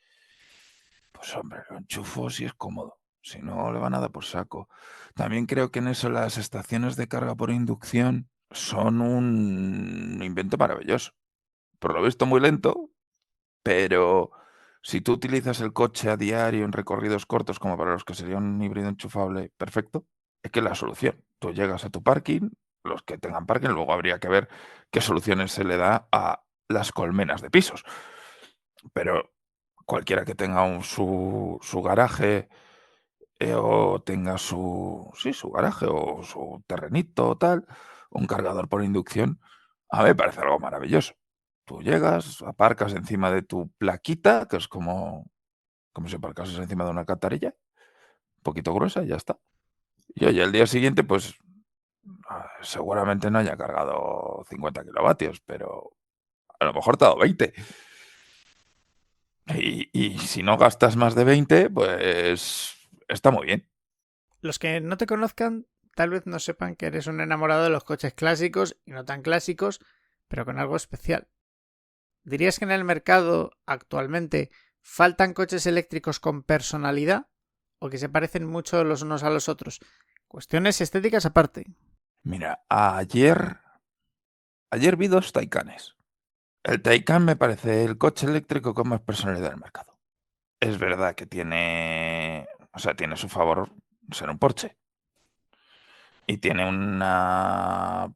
Pues hombre, lo enchufo si es cómodo, si no le van a dar por saco. También creo que en eso las estaciones de carga por inducción son un invento maravilloso. Por lo visto muy lento, pero si tú utilizas el coche a diario en recorridos cortos, como para los que sería un híbrido enchufable perfecto, es que es la solución. Tú llegas a tu parking, los que tengan parking, luego habría que ver qué soluciones se le da a las colmenas de pisos. Pero cualquiera que tenga su garaje o tenga su garaje o su terrenito o tal, un cargador por inducción, a mí me parece algo maravilloso. Tú llegas, aparcas encima de tu plaquita, que es como si aparcases encima de una cantarilla, un poquito gruesa y ya está. Y oye, el día siguiente, pues seguramente no haya cargado 50 kilovatios, pero a lo mejor te ha dado 20. Y si no gastas más de 20, pues está muy bien. Los que no te conozcan tal vez no sepan que eres un enamorado de los coches clásicos y no tan clásicos, pero con algo especial. ¿Dirías que en el mercado actualmente faltan coches eléctricos con personalidad o que se parecen mucho los unos a los otros. Cuestiones estéticas aparte. Mira, ayer vi dos Taycanes. El Taycan me parece el coche eléctrico con más personalidad del mercado. Es verdad que tiene su favor ser un Porsche. Y tiene una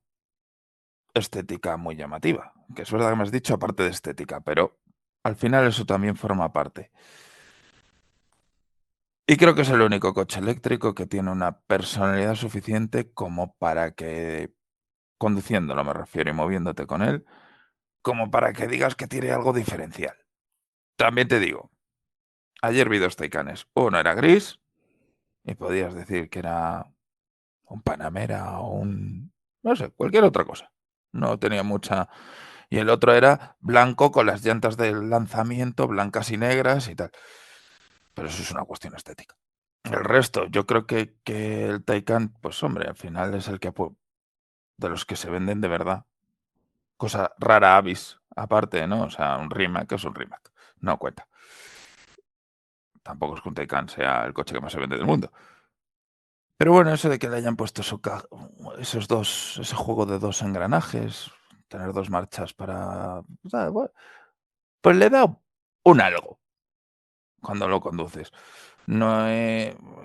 estética muy llamativa. Que es verdad que me has dicho aparte de estética, pero al final eso también forma parte. Y creo que es el único coche eléctrico que tiene una personalidad suficiente como para que, conduciéndolo me refiero y moviéndote con él, como para que digas que tiene algo diferencial. También te digo, ayer vi dos Taycanes. Uno era gris y podías decir que era un Panamera o no sé, cualquier otra cosa. No tenía mucha. Y el otro era blanco con las llantas del lanzamiento blancas y negras y tal. Pero eso es una cuestión estética. El resto, yo creo que el Taycan, pues hombre, al final es el que de los que se venden de verdad. Cosa rara avis, aparte, ¿no? O sea, un Rimac es un Rimac. No cuenta. Tampoco es que un Taycan sea el coche que más se vende del mundo. Pero bueno, eso de que le hayan puesto ese juego de dos engranajes, tener dos marchas para. Bueno, pues le da un algo cuando lo conduces. No,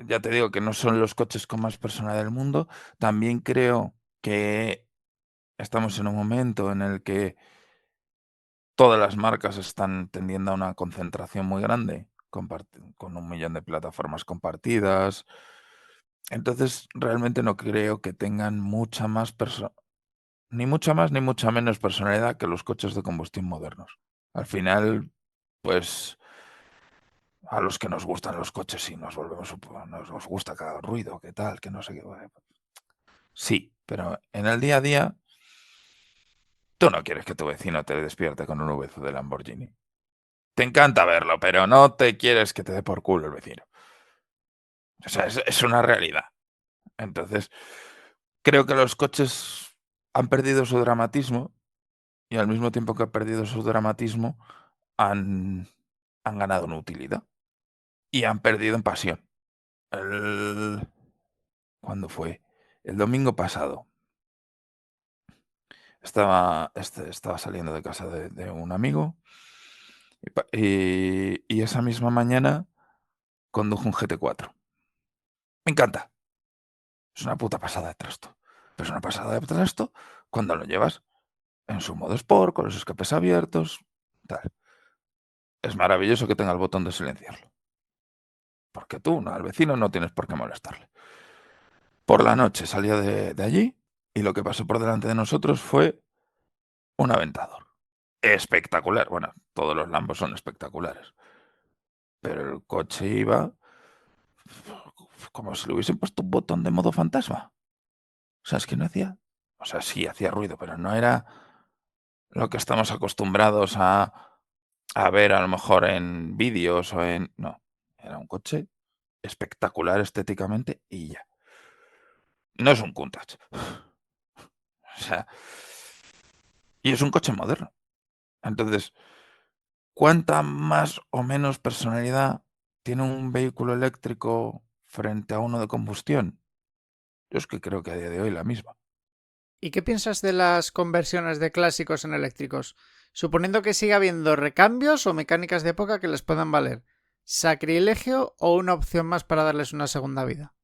ya te digo que no son los coches con más personalidad del mundo. También creo que estamos en un momento en el que todas las marcas están tendiendo a una concentración muy grande, con 1 millón de plataformas compartidas. Entonces, realmente no creo que tengan mucha más ni mucha más ni mucha menos personalidad que los coches de combustión modernos. Al final, pues a los que nos gustan los coches y nos gusta que haga ruido, que tal, que no sé qué. Sí, pero en el día a día, tú no quieres que tu vecino te despierte con un VZ de Lamborghini. Te encanta verlo, pero no te quieres que te dé por culo el vecino. O sea, es una realidad. Entonces, creo que los coches han perdido su dramatismo y al mismo tiempo que han perdido su dramatismo, han, han ganado en utilidad y han perdido en pasión. ¿Cuándo fue? El domingo pasado. Estaba saliendo de casa de un amigo y esa misma mañana condujo un GT4. Me encanta. Es una puta pasada de trasto. Pero es una pasada de trasto cuando lo llevas en su modo Sport, con los escapes abiertos, tal. Es maravilloso que tenga el botón de silenciarlo. Porque tú, no, al vecino, no tienes por qué molestarle. Por la noche salía de allí y lo que pasó por delante de nosotros fue un Aventador. Espectacular. Bueno, todos los Lambos son espectaculares. Pero el coche iba como si le hubiesen puesto un botón de modo fantasma. O sea, es que no hacía. O sea, sí hacía ruido, pero no era lo que estamos acostumbrados a ver a lo mejor en vídeos o en. No. Era un coche espectacular estéticamente y ya. No es un Countach. O sea, y es un coche moderno. Entonces, ¿cuánta más o menos personalidad tiene un vehículo eléctrico frente a uno de combustión? Yo es que creo que a día de hoy la misma. ¿Y qué piensas de las conversiones de clásicos en eléctricos? Suponiendo que siga habiendo recambios o mecánicas de época que les puedan valer. ¿Sacrilegio o una opción más para darles una segunda vida?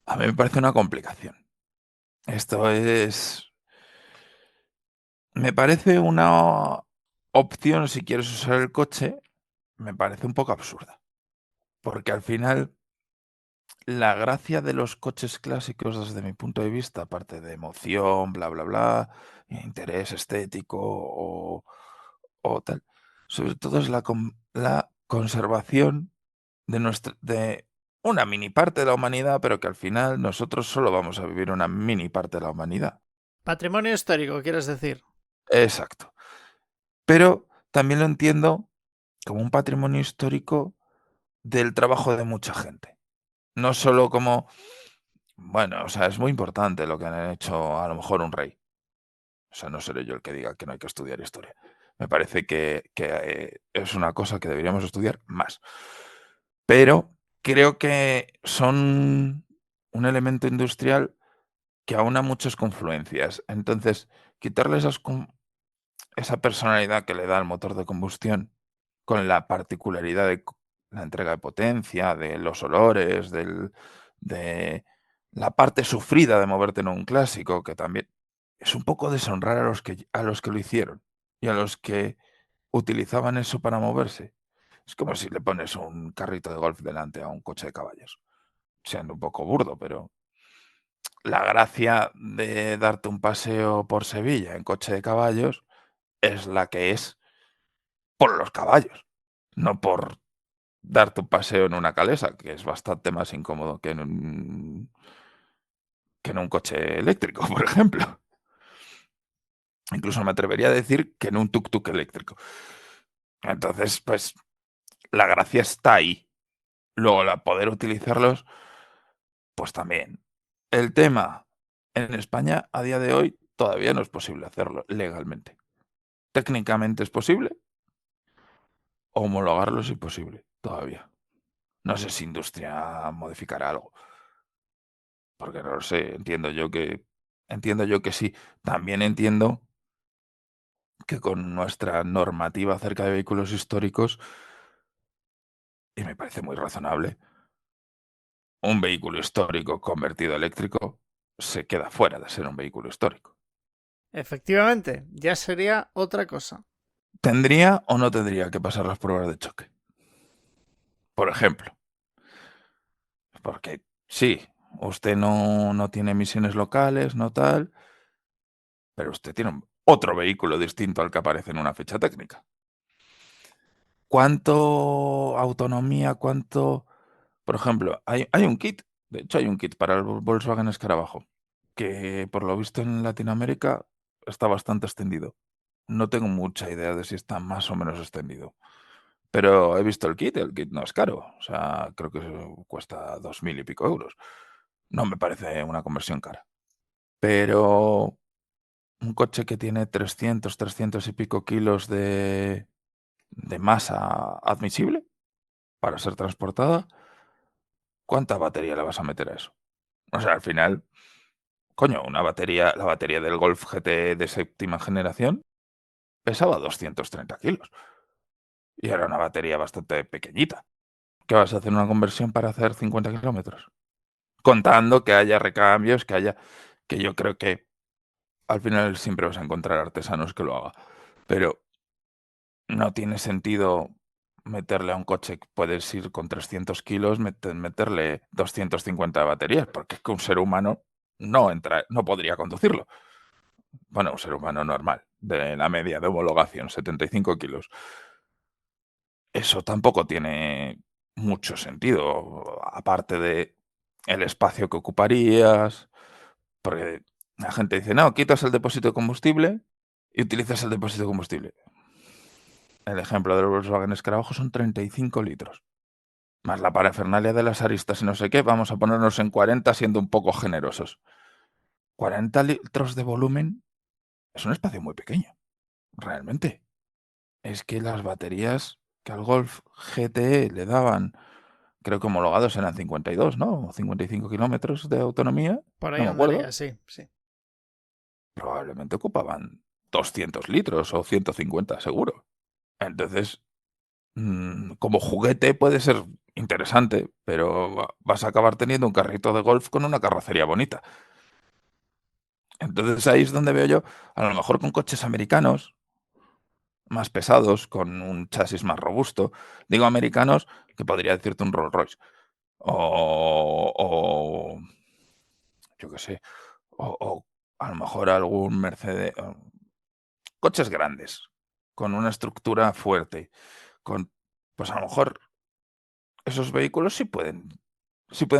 A mí me parece una complicación. Esto es. Me parece una opción si quieres usar el coche, me parece un poco absurda. Porque al final, la gracia de los coches clásicos, desde mi punto de vista, aparte de emoción, bla, bla, bla, interés estético o tal, sobre todo es la conservación de una mini parte de la humanidad, pero que al final nosotros solo vamos a vivir una mini parte de la humanidad. Patrimonio histórico, quieres decir. Exacto. Pero también lo entiendo como un patrimonio histórico del trabajo de mucha gente. No solo como, bueno, o sea, es muy importante lo que han hecho a lo mejor un rey. O sea, no seré yo el que diga que no hay que estudiar historia. Me parece que es una cosa que deberíamos estudiar más. pero creo que son un elemento industrial que aúna muchas confluencias. Entonces, quitarle esa personalidad que le da el motor de combustión con la particularidad de la entrega de potencia, de los olores, de la parte sufrida de moverte en un clásico, que también es un poco deshonrar a los que lo hicieron y a los que utilizaban eso para moverse. Es como si le pones un carrito de golf delante a un coche de caballos, siendo un poco burdo, pero la gracia de darte un paseo por Sevilla en coche de caballos es la que es por los caballos, no por darte un paseo en una calesa, que es bastante más incómodo que en un coche eléctrico, por ejemplo. Incluso me atrevería a decir que en un tuk-tuk eléctrico. Entonces, pues la gracia está ahí. Luego, la poder utilizarlos, pues también. El tema, en España, a día de hoy, todavía no es posible hacerlo legalmente. Técnicamente es posible, homologarlo es imposible, todavía. No sé si industria modificará algo, porque no lo sé, entiendo yo que sí. También entiendo que con nuestra normativa acerca de vehículos históricos, y me parece muy razonable, un vehículo histórico convertido a eléctrico se queda fuera de ser un vehículo histórico. Efectivamente, ya sería otra cosa. ¿Tendría o no tendría que pasar las pruebas de choque? Por ejemplo, porque sí, usted no tiene emisiones locales, no tal, pero usted tiene otro vehículo distinto al que aparece en una ficha técnica. ¿Cuánto autonomía, cuánto? Por ejemplo, hay un kit, de hecho hay un kit para el Volkswagen Escarabajo, que por lo visto en Latinoamérica está bastante extendido. No tengo mucha idea de si está más o menos extendido, pero he visto el kit no es caro, o sea, creo que cuesta 2000 y pico euros. No me parece una conversión cara, pero un coche que tiene 300 y pico kilos de masa admisible para ser transportada, ¿cuánta batería le vas a meter a eso? O sea, al final, coño, la batería del Golf GT de séptima generación pesaba 230 kilos y era una batería bastante pequeñita. ¿Qué vas a hacer una conversión para hacer 50 kilómetros? Contando que haya recambios, que yo creo que al final siempre vas a encontrar artesanos que lo hagan. Pero no tiene sentido meterle a un coche que puedes ir con 300 kilos, meterle 250 de baterías, porque es que un ser humano no podría conducirlo. Bueno, un ser humano normal, de la media de homologación, 75 kilos. Eso tampoco tiene mucho sentido, aparte de el espacio que ocuparías, porque la gente dice, no, quitas el depósito de combustible y utilizas el depósito de combustible. El ejemplo del Volkswagen Escarabajo son 35 litros. Más la parafernalia de las aristas y no sé qué, vamos a ponernos en 40 siendo un poco generosos. 40 litros de volumen es un espacio muy pequeño, realmente. Es que las baterías que al Golf GTE le daban, creo que homologados eran 52, ¿no? O 55 kilómetros de autonomía, Por ahí no me andaría, acuerdo. sí, sí. Probablemente ocupaban 200 litros o 150 seguro. Entonces, como juguete puede ser interesante, pero vas a acabar teniendo un carrito de golf con una carrocería bonita. Entonces ahí es donde veo yo, a lo mejor con coches americanos más pesados, con un chasis más robusto. Digo americanos, que podría decirte un Rolls Royce. O yo qué sé, o a lo mejor algún Mercedes, coches grandes, con una estructura fuerte, con, pues a lo mejor esos vehículos sí pueden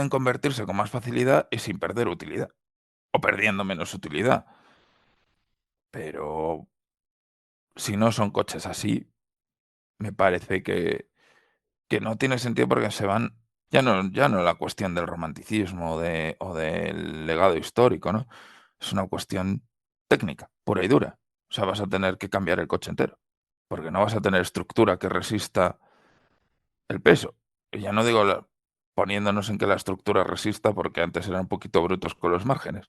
convertirse con más facilidad y sin perder utilidad, o perdiendo menos utilidad. Pero si no son coches así, me parece que no tiene sentido porque se van, ya no la cuestión del romanticismo o del legado histórico, ¿no? Es una cuestión técnica, pura y dura. O sea, vas a tener que cambiar el coche entero, porque no vas a tener estructura que resista el peso. Ya no digo poniéndonos en que la estructura resista, porque antes eran un poquito brutos con los márgenes.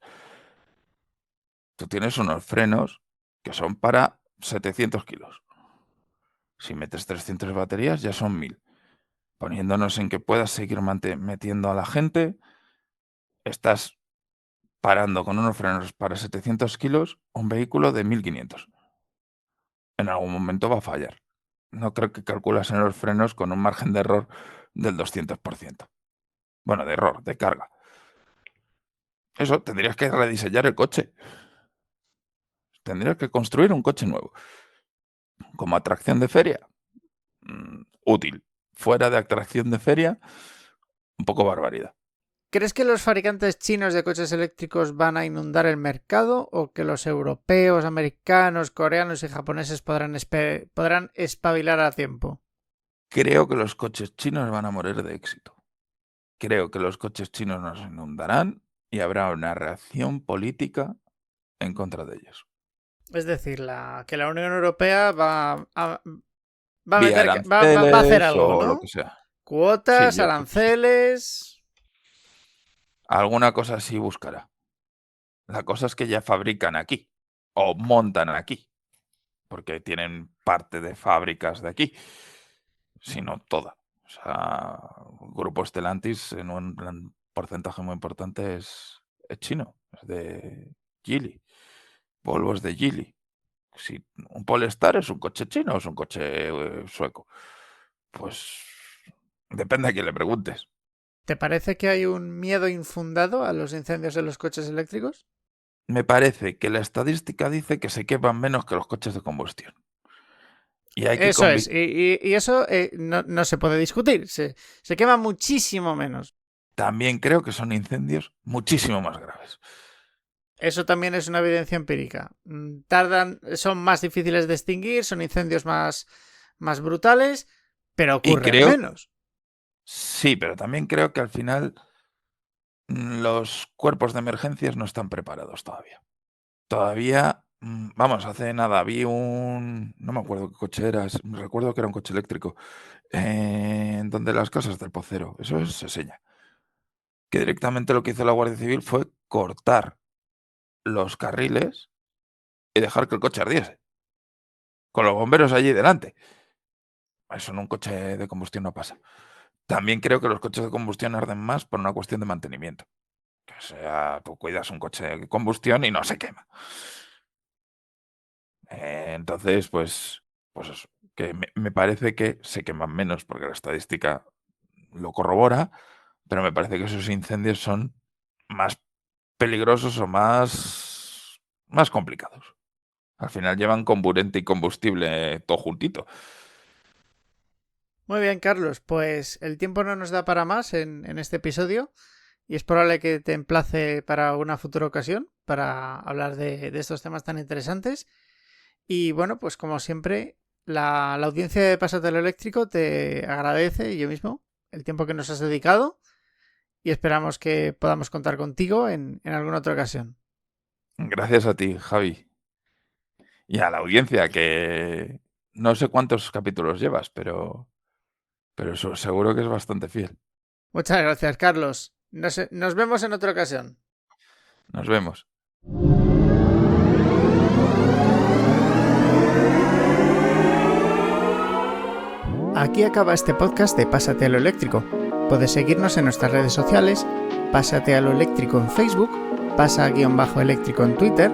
Tú tienes unos frenos que son para 700 kilos. Si metes 300 baterías, ya son 1000. Poniéndonos en que puedas seguir metiendo a la gente, estás parando con unos frenos para 700 kilos un vehículo de 1500. En algún momento va a fallar. No creo que calculas en los frenos con un margen de error del 200%. Bueno, de error, de carga. Eso, tendrías que rediseñar el coche. Tendrías que construir un coche nuevo. Como atracción de feria, útil. Fuera de atracción de feria, un poco barbaridad. ¿Crees que los fabricantes chinos de coches eléctricos van a inundar el mercado o que los europeos, americanos, coreanos y japoneses podrán espabilar a tiempo? Creo que los coches chinos van a morir de éxito. Creo que los coches chinos nos inundarán y habrá una reacción política en contra de ellos. Es decir, que la Unión Europea va a Vía hacer algo, o ¿no? lo que sea. Cuotas, Sí, yo creo que sí. aranceles. Alguna cosa así buscará. La cosa es que ya fabrican aquí o montan aquí, porque tienen parte de fábricas de aquí, si no toda. O sea, Grupo Stellantis en un gran porcentaje muy importante es chino, es de Geely. Volvo es de Geely. Si un Polestar es un coche chino o es un coche sueco, pues depende a quién le preguntes. ¿Te parece que hay un miedo infundado a los incendios de los coches eléctricos? Me parece que la estadística dice que se queman menos que los coches de combustión. Y hay que Eso es, y eso no se puede discutir, se quema muchísimo menos. También creo que son incendios muchísimo más graves. Eso también es una evidencia empírica. Son más difíciles de extinguir, son incendios más brutales, pero ocurren menos. Sí, pero también creo que al final los cuerpos de emergencias no están preparados todavía. Todavía, vamos, hace nada vi no me acuerdo qué coche era, recuerdo que era un coche eléctrico, donde las casas del Pocero, eso es Seseña, que directamente lo que hizo la Guardia Civil fue cortar los carriles y dejar que el coche ardiese, con los bomberos allí delante. Eso en un coche de combustión no pasa. También creo que los coches de combustión arden más por una cuestión de mantenimiento. O sea, tú cuidas un coche de combustión y no se quema. Entonces, pues eso, que me parece que se queman menos porque la estadística lo corrobora, pero me parece que esos incendios son más peligrosos o más complicados. Al final llevan comburente y combustible todo juntito. Muy bien, Carlos, pues el tiempo no nos da para más en este episodio y es probable que te emplace para una futura ocasión para hablar de estos temas tan interesantes. Y bueno, pues como siempre, la audiencia de Pásate a lo Eléctrico te agradece, y yo mismo, el tiempo que nos has dedicado y esperamos que podamos contar contigo en alguna otra ocasión. Gracias a ti, Javi. Y a la audiencia, que no sé cuántos capítulos llevas, pero eso seguro que es bastante fiel. Muchas gracias, Carlos. Nos vemos en otra ocasión. Nos vemos. Aquí acaba este podcast de Pásate a lo Eléctrico. Puedes seguirnos en nuestras redes sociales, Pásate a lo Eléctrico en Facebook, Pasa-Eléctrico en Twitter,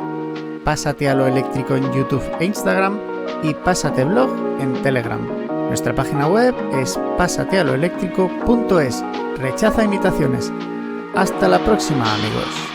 Pásate a lo Eléctrico en YouTube e Instagram y Pásate Blog en Telegram. Nuestra página web es pasatealoeléctrico.es. Rechaza imitaciones. Hasta la próxima, amigos.